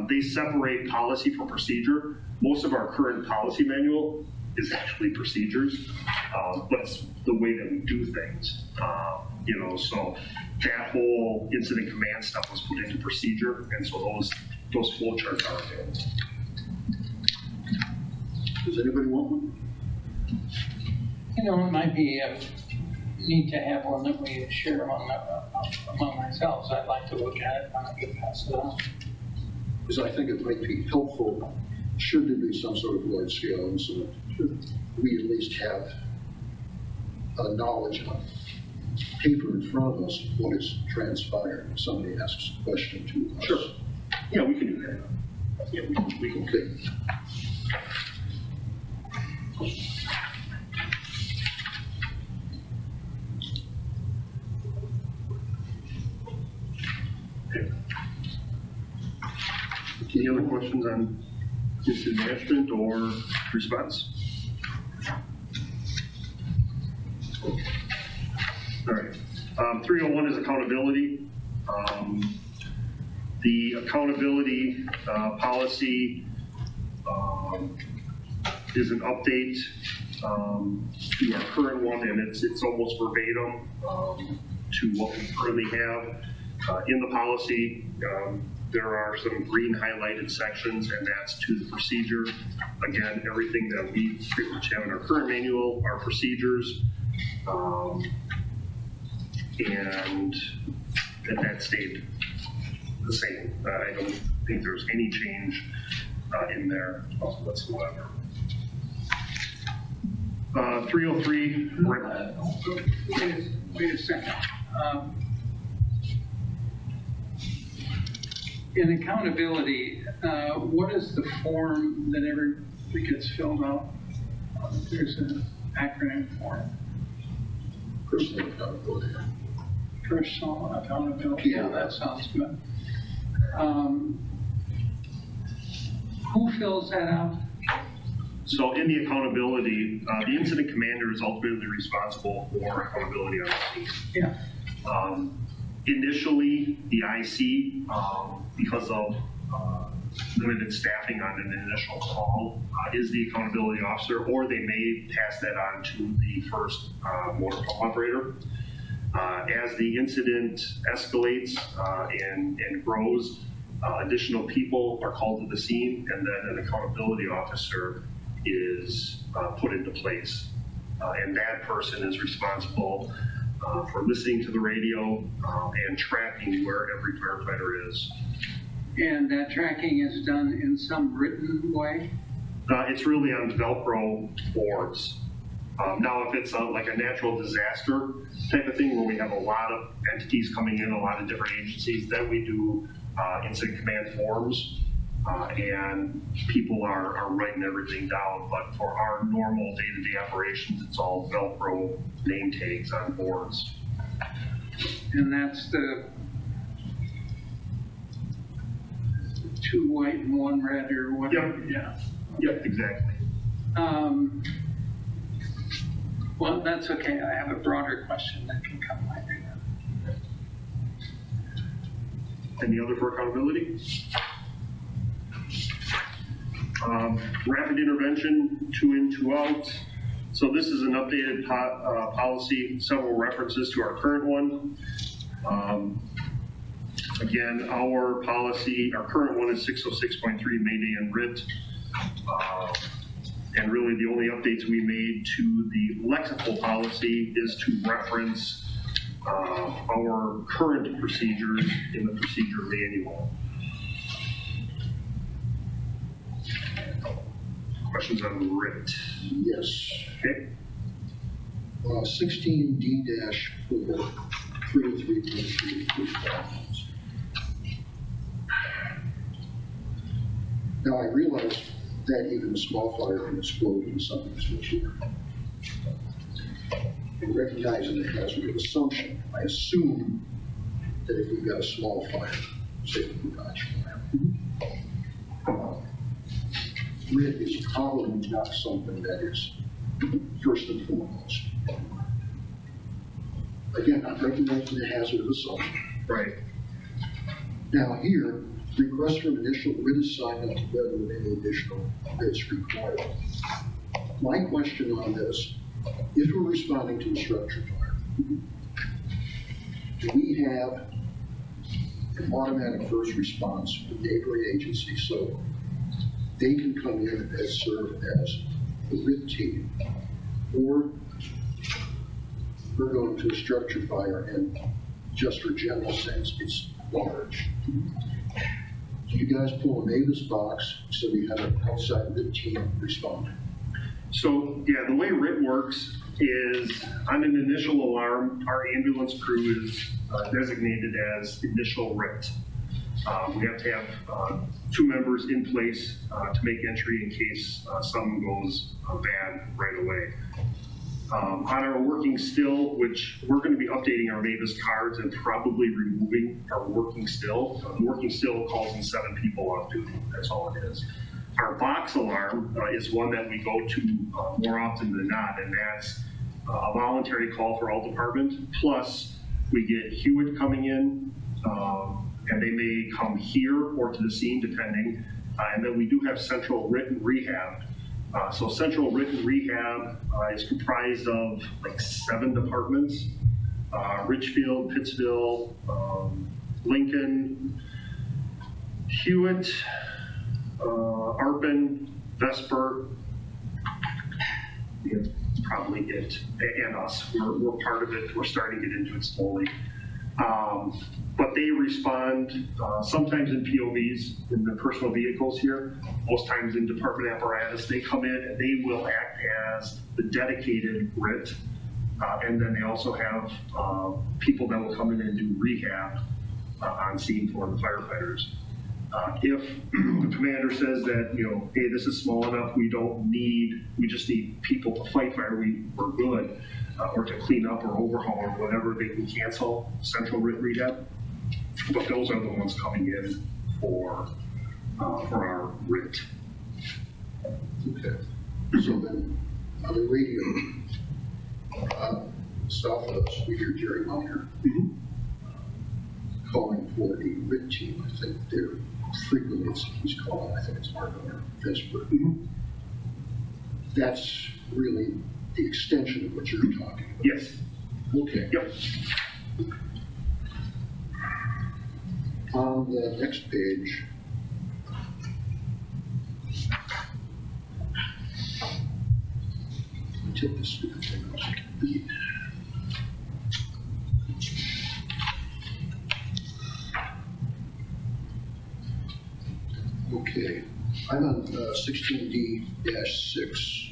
they separate policy from procedure. Most of our current policy manual is actually procedures, but it's the way that we do things. So that whole incident command stuff was put into procedure, and so those flow charts are available. Does anybody want one? It might be neat to have one that we share among ourselves. I'd like to look at it, and I could pass it on. Because I think it might be helpful, should there be some sort of large-scale incident, we at least have knowledge on paper in front of us what has transpired. If somebody asks a question to us. Sure. Yeah, we can do that. Yeah, we can. Okay. Any other questions on incident management or response? All right. 301 is accountability. The accountability policy is an update to our current one, and it's almost verbatim to what we currently have in the policy. There are some green highlighted sections, and that's to the procedure. Again, everything that we pretty much have in our current manual are procedures, and that stayed the same. I don't think there's any change in there whatsoever. 303. Wait a second. In accountability, what is the form that everybody gets filled out? There's an acronym for it. Personal accountability. Personal accountability, yeah, that sounds good. Who fills that out? So in the accountability, the incident commander is ultimately responsible for accountability on the scene. Yeah. Initially, the IC, because of limited staffing on an initial call, is the accountability officer, or they may pass that on to the first motor pump operator. As the incident escalates and grows, additional people are called to the scene, and then an accountability officer is put into place. And that person is responsible for listening to the radio and tracking where every firefighter is. And that tracking is done in some written way? It's really on Velcro boards. Now, if it's like a natural disaster type of thing where we have a lot of entities coming in, a lot of different agencies, then we do incident command forms, and people are writing everything down. But for our normal day-to-day operations, it's all Velcro name tags on boards. And that's the 2 white and 1 red or whatever? Yep. Yeah. Yep, exactly. Well, that's okay. I have a broader question that can come later. Any other for accountability? Rapid intervention, 2 in, 2 out. So this is an updated policy, several references to our current one. Again, our policy, our current one is 606.3 Mayday and RIT. And really the only updates we made to the electrical policy is to reference our current procedures in the procedure manual. Questions on RIT? Yes. Okay. 16D-4, 303.3. Now, I realize that even a small fire can explode into something that's much bigger. And recognizing the hazard of assumption, I assume that if we've got a small fire, say a garage fire, RIT is probably not something that is first and foremost. Again, I'm recognizing the hazard of assumption. Right. Now here, request for initial RIT assignment together with any additional RITs required. My question on this, if we're responding to a structure fire, do we have an automatic first response with neighboring agencies so they can come in and serve as a RIT team? Or we're going to a structure fire and just for general sense, it's large. Do you guys pull a Mavis box so we have an outside RIT team responding? So, yeah, the way RIT works is on an initial alarm, our ambulance crew is designated as initial RIT. We have to have 2 members in place to make entry in case something goes bad right away. On our working still, which we're going to be updating our Mavis cards and probably removing our working still. The working still calls in 7 people off duty. That's all it is. Our box alarm is one that we go to more often than not, and that's a voluntary call for all departments. Plus, we get Hewitt coming in, and they may come here or to the scene, depending. And then we do have central RIT and rehab. So central RIT and rehab is comprised of like 7 departments: Richfield, Pittsville, Lincoln, Hewitt, Arpin, Vesper. It's probably it, and us. We're part of it. We're starting to get into it slowly. But they respond sometimes in POVs, in the personal vehicles here, most times in department apparatus. They come in and they will act as the dedicated RIT. And then they also have people that will come in and do rehab on scene for the firefighters. If the commander says that, hey, this is small enough, we just need people to fight fire, we're good, or to clean up or overhaul or whatever, they can cancel central rehab. But those are the ones coming in for our RIT. Okay. So then, on the radio, south of us, we hear Jerry Meyer calling for a RIT team. I think they're frequently, he's calling, I think it's Mark or Vesper. That's really the extension of what you're talking about. Yes. Okay. Yep. On the next page, let me take this stupid thing off. Okay, I'm on 16D-6.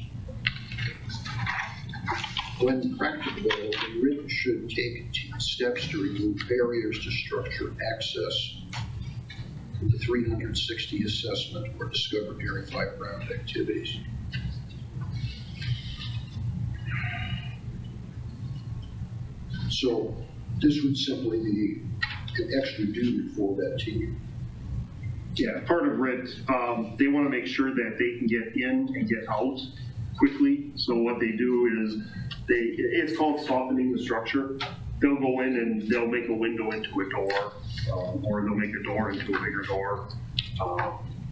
When practicable, the RIT should take steps to remove barriers to structure access to the 360 assessment or discovered during fireground activities. So this would simply be an extra duty for that team. Yeah, part of RIT, they want to make sure that they can get in and get out quickly. So what they do is it's called softening the structure. They'll go in and they'll make a window into a door, or they'll make a door into a bigger door.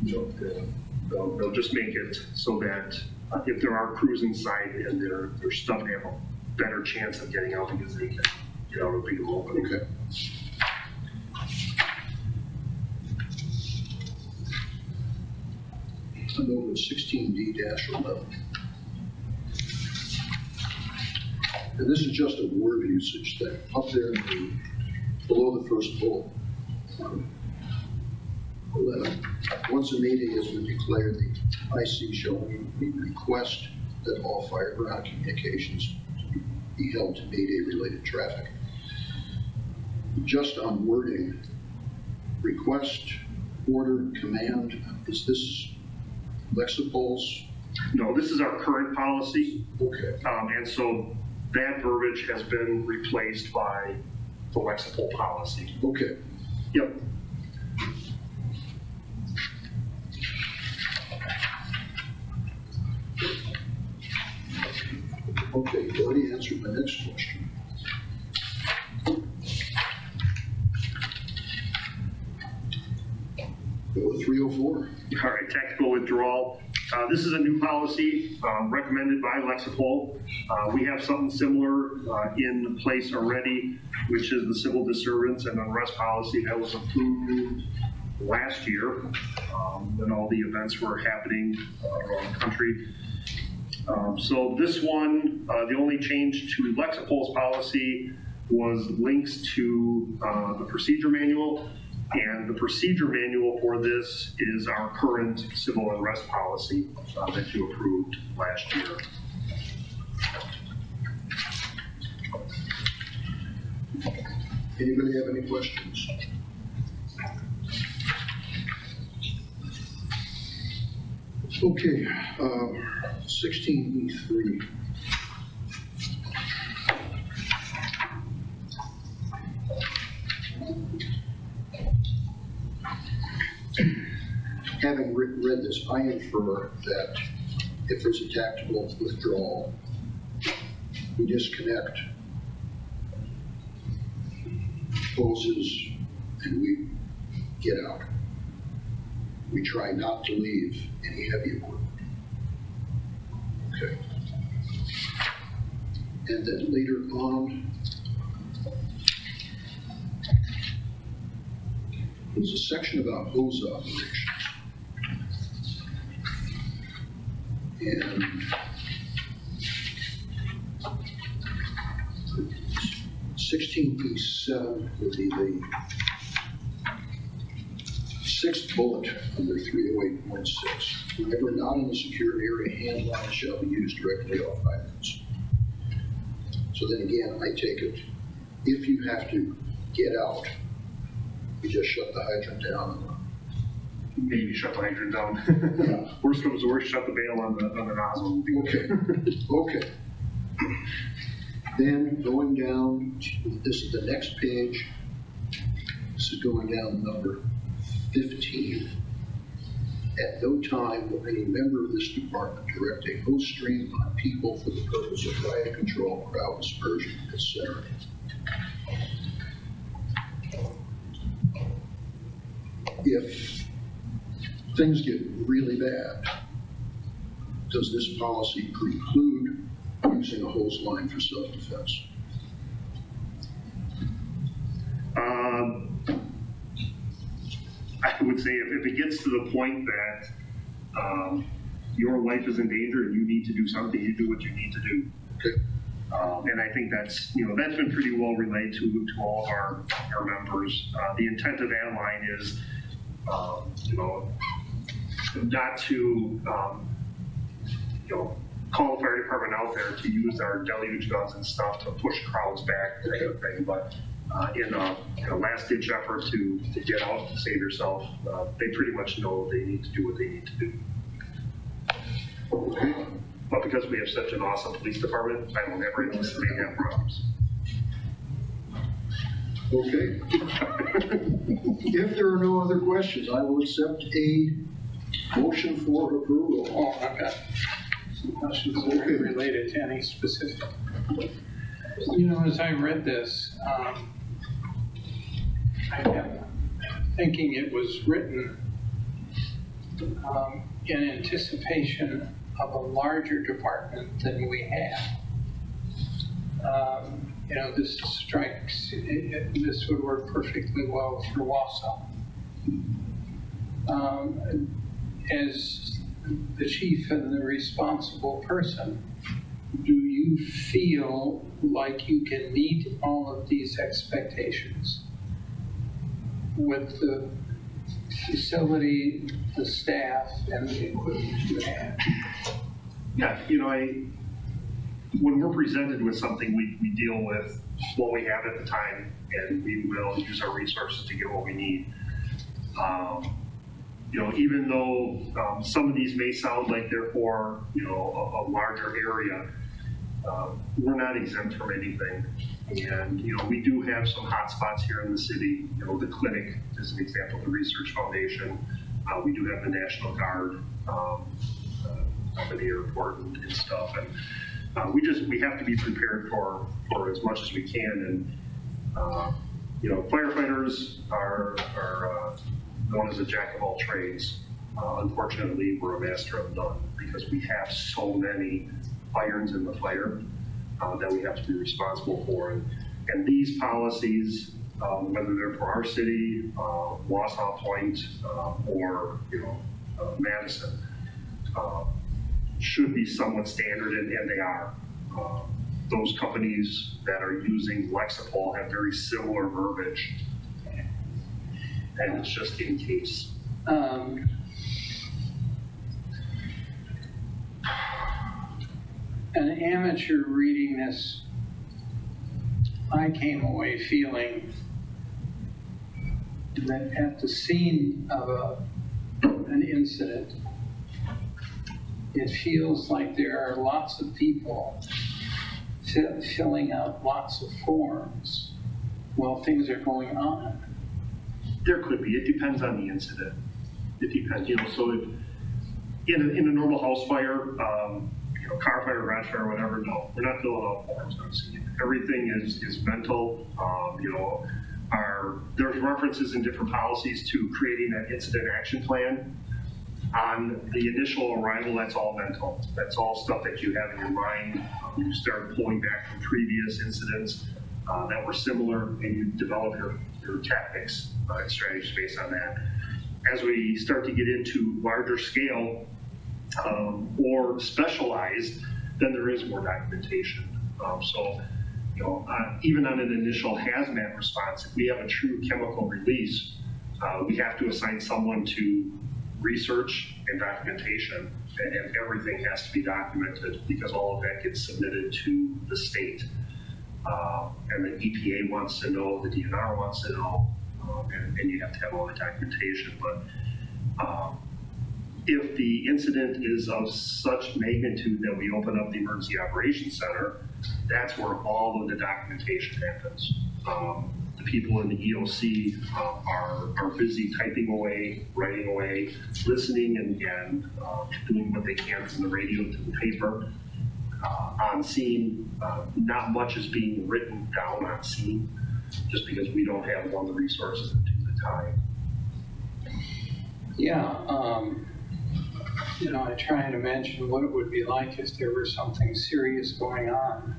They'll just make it so that if there are crews inside and they're stuck, they have a better chance of getting out because they can get out of a bigger opening. Okay. I'm over at 16D-11. And this is just a word usage thing. Up there below the first bullet. 11. Once a meeting has been declared, the IC shall request that all fireground communications be held to Mayday-related traffic. Just on wording, request, order, command, is this Lexipol's? No, this is our current policy. Okay. And so that verbiage has been replaced by the Lexipol policy. Okay. Yep. Okay, you already answered my next question. Go with 304. All right, tactical withdrawal. This is a new policy recommended by Lexipol. We have something similar in place already, which is the civil disturbance and unrest policy that was approved last year when all the events were happening around the country. So this one, the only change to Lexipol's policy was links to the procedure manual. And the procedure manual for this is our current civil unrest policy that you approved last year. Anybody have any questions? Okay, 16E3. Having read this, I infer that if there's a tactical withdrawal, we disconnect hoses and we get out. We try not to leave any heavy equipment. Okay. And then later on, there's a section about hose operations. And 16 16E7 would be the sixth bullet under 308.6. Whenever not in the secured area, hand lines shall be used directly off hydrants. So then again, I take it, if you have to get out, you just shut the hydrant down. Maybe shut the hydrant down. Yeah. Worst comes to worst, shut the bail on the nozzle. Okay, okay. Then going down, this is the next page. This is going down to number 15. At no time will any member of this department direct a hose stream on people for the purpose of riot control, crowd dispersion, etc. If things get really bad, does this policy preclude using a hose line for self-defense? I would say if it gets to the point that your life is in danger and you need to do something, you do what you need to do. Okay. And I think that's been pretty well relayed to all of our members. The intent of that line is, not to, call the fire department out there to use our deluge guns and stuff to push crowds back, that kind of thing. But in a last ditch effort to get out and save yourself, they pretty much know they need to do what they need to do. But because we have such an awesome police department, I don't ever anticipate having problems. Okay. If there are no other questions, I will accept a motion for approval. Oh, I've got some questions that are related to any specific. As I read this, I kept thinking it was written in anticipation of a larger department than we have. This strikes, this would work perfectly well for Wausau. As the chief and the responsible person, do you feel like you can meet all of these expectations with the facility, the staff, and the equipment you have? Yeah, when we're presented with something, we deal with what we have at the time, and we will use our resources to get what we need. Even though some of these may sound like they're for, a larger area, we're not exempt from anything. And, we do have some hot spots here in the city. The clinic is an example, the Research Foundation. We do have the National Guard up at the airport and stuff. And we have to be prepared for as much as we can. And, firefighters are known as a jack of all trades. Unfortunately, we're a master of none because we have so many irons in the fire that we have to be responsible for. And these policies, whether they're for our city, Wausau Point, or Madison, should be somewhat standard, and they are. Those companies that are using Lexipol have very similar verbiage, and it's just in case. An amateur reading this, I came away feeling that at the scene of an incident, it feels like there are lots of people filling out lots of forms while things are going on. There could be. It depends on the incident. It depends. So if in a normal house fire, car fire, garage fire, whatever, no, we're not filling out forms on scene. Everything is mental. There's references in different policies to creating an incident action plan. On the initial arrival, that's all mental. That's all stuff that you have in your mind. You start pulling back from previous incidents that were similar, and you develop your tactics and strategies based on that. As we start to get into larger scale or specialized, then there is more documentation. So Even on an initial hazmat response, if we have a true chemical release, we have to assign someone to research and documentation, and everything has to be documented because all of that gets submitted to the state. And the EPA wants to know, the DNR wants to know, and you have to have all the documentation. But if the incident is of such magnitude that we open up the Emergency Operations Center, that's where all of the documentation happens. The people in the EOC are busy typing away, writing away, listening, and doing what they can from the radio to the paper. On scene, not much is being written down on scene, just because we don't have all the resources to do the time. Yeah, I try and imagine what it would be like if there were something serious going on.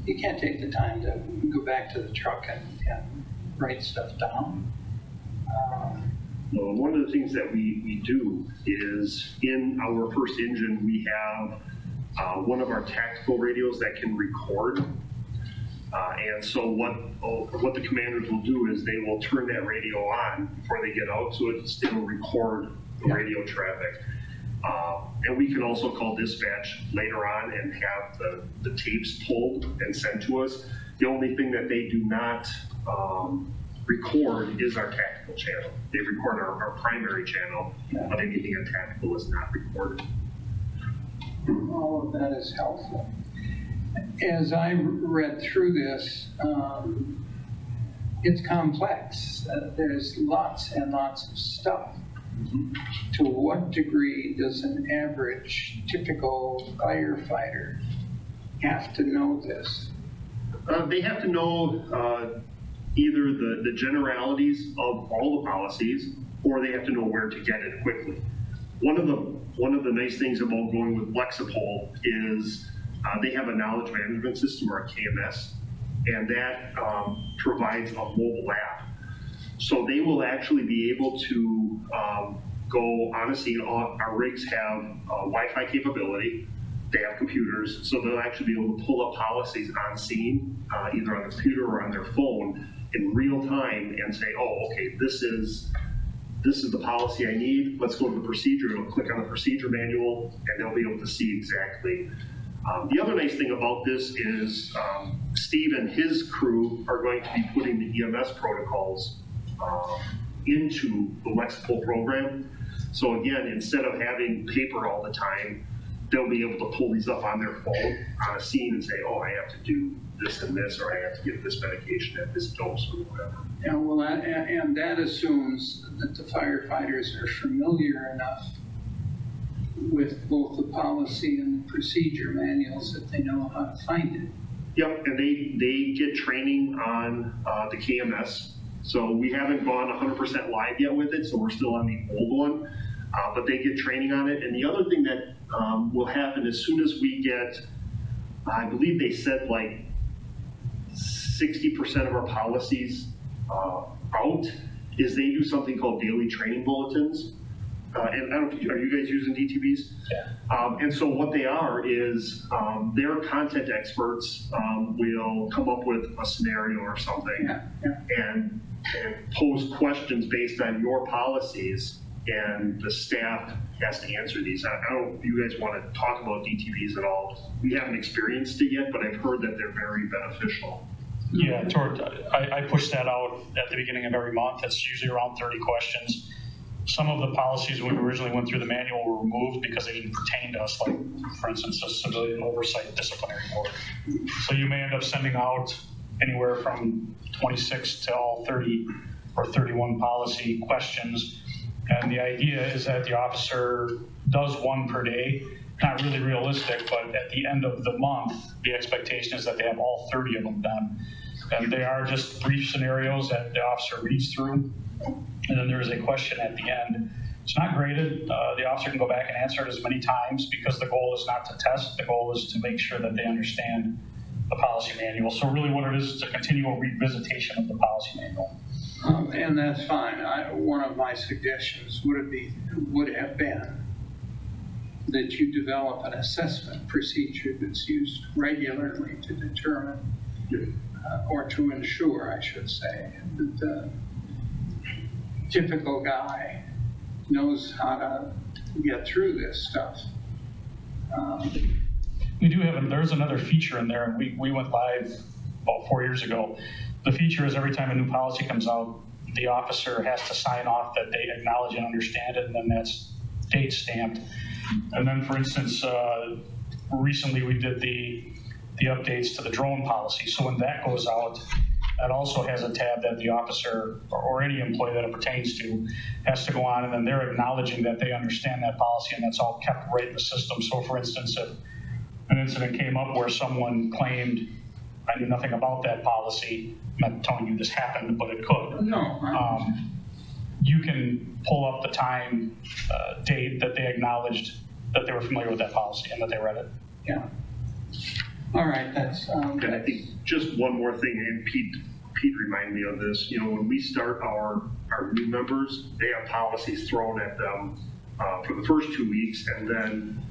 You can't take the time to go back to the truck and write stuff down. Well, one of the things that we do is in our first engine, we have one of our tactical radios that can record. And so what the commanders will do is they will turn that radio on before they get out, so it'll record the radio traffic. And we can also call dispatch later on and have the tapes pulled and sent to us. The only thing that they do not record is our tactical channel. They record our primary channel, but anything on tactical is not recorded. All of that is helpful. As I read through this, it's complex. There's lots and lots of stuff. To what degree does an average, typical firefighter have to know this? They have to know either the generalities of all the policies, or they have to know where to get it quickly. One of the nice things about going with Lexipol is they have a knowledge management system, or a KMS, and that provides a mobile app. So they will actually be able to go on a scene. Our rigs have Wi-Fi capability. They have computers, so they'll actually be able to pull up policies on scene, either on the computer or on their phone in real time, and say, oh, okay, this is the policy I need. Let's go to the procedure. It'll click on the procedure manual, and they'll be able to see exactly. The other nice thing about this is Steve and his crew are going to be putting the EMS protocols into the Lexipol program. So again, instead of having paper all the time, they'll be able to pull these up on their phone on a scene and say, oh, I have to do this and this, or I have to give this medication at this dose, or whatever. Yeah, well, and that assumes that the firefighters are familiar enough with both the policy and the procedure manuals that they know how to find it. Yep, and they get training on the KMS. So we haven't gone 100% live yet with it, so we're still on the old one, but they get training on it. And the other thing that will happen as soon as we get, I believe they said like 60% of our policies out, is they do something called daily training bulletins. And I don't know, are you guys using DTBs? Yeah. And so what they are is their content experts will come up with a scenario or something and pose questions based on your policies, and the staff has to answer these. I don't know if you guys want to talk about DTBs at all. We haven't experienced it yet, but I've heard that they're very beneficial. Yeah, I push that out at the beginning of every month. It's usually around 30 questions. Some of the policies when we originally went through the manual were removed because they didn't pertain to us, like, for instance, a civilian oversight disciplinary board. So you may end up sending out anywhere from 26 to all 30 or 31 policy questions. And the idea is that the officer does one per day. Not really realistic, but at the end of the month, the expectation is that they have all 30 of them done. And they are just brief scenarios that the officer reads through. And then there is a question at the end. It's not graded. The officer can go back and answer it as many times, because the goal is not to test. The goal is to make sure that they understand the policy manual. So really what it is a continual revisitation of the policy manual. And that's fine. One of my suggestions would have been that you develop an assessment procedure that's used regularly to determine or to ensure, I should say, that the typical guy knows how to get through this stuff. We do have, there's another feature in there, and we went live about 4 years ago. The feature is every time a new policy comes out, the officer has to sign off that they acknowledge and understand it, and then that's date stamped. And then, for instance, recently we did the updates to the drone policy. So when that goes out, that also has a tab that the officer or any employee that it pertains to has to go on, and then they're acknowledging that they understand that policy, and that's all kept right in the system. So for instance, if an incident came up where someone claimed, I knew nothing about that policy, I'm not telling you this happened, but it could. No. You can pull up the time, date that they acknowledged that they were familiar with that policy and that they read it. Yeah. All right, that's, And I think just one more thing, and Pete reminded me of this, you know, when we start our new members, they have policies thrown at them for the first 2 weeks, and then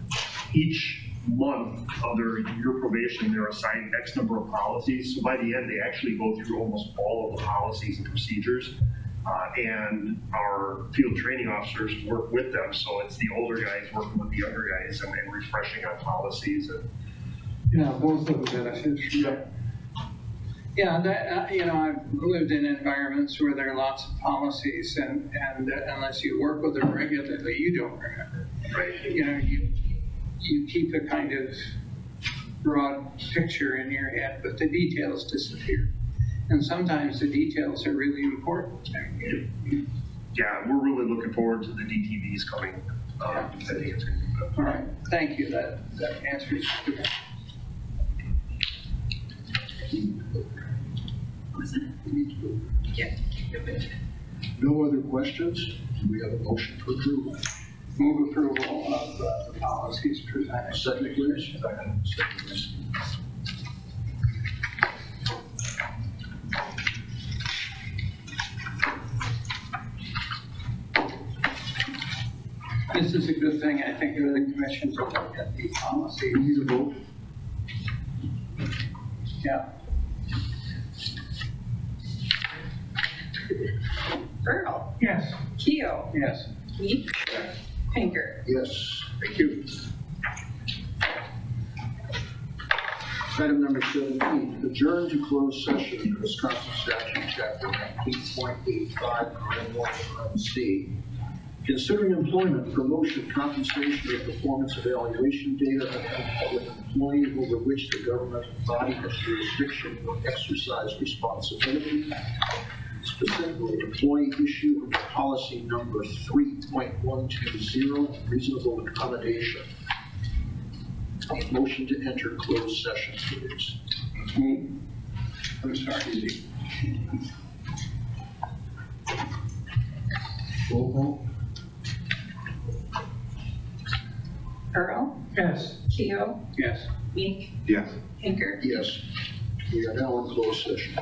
each month of your probation, they're assigned X number of policies. So by the end, they actually go through almost all of the policies and procedures. And our field training officers work with them. So it's the older guys working with the younger guys and refreshing on policies. And yeah, both of the benefits. Yeah, that, you know, I've lived in environments where there are lots of policies, and unless you work with them regularly, you don't remember. right. You know, you keep a kind of broad picture in your head, but the details disappear. And sometimes the details are really important. Yeah, we're really looking forward to the DTVs coming. I think it's going to be good. All right, thank you. That answers it. Yeah. No other questions? Do we have a motion to approve? Move approval of the policies presented. Second, please. Second, please. This is a good thing, I think, of the commission to look at the policies. Need a vote? Yeah. Earl, Yes. Keo, Yes. Meek, Pinker. Yes, thank you. Item number 17, adjourn to closed session under Wisconsin statute chapter 19.85, C. Considering employment, promotion, compensation, or performance evaluation data of any public employee over which the governmental body has jurisdiction or exercise responsibility, specifically employee issue under policy number 3.120, reasonable accommodation. Motion to enter closed session, please. I'm sorry. Roll call? Earl, Yes. Keo, Yes. Meek, Yes. Pinker. Yes. We are now in closed session.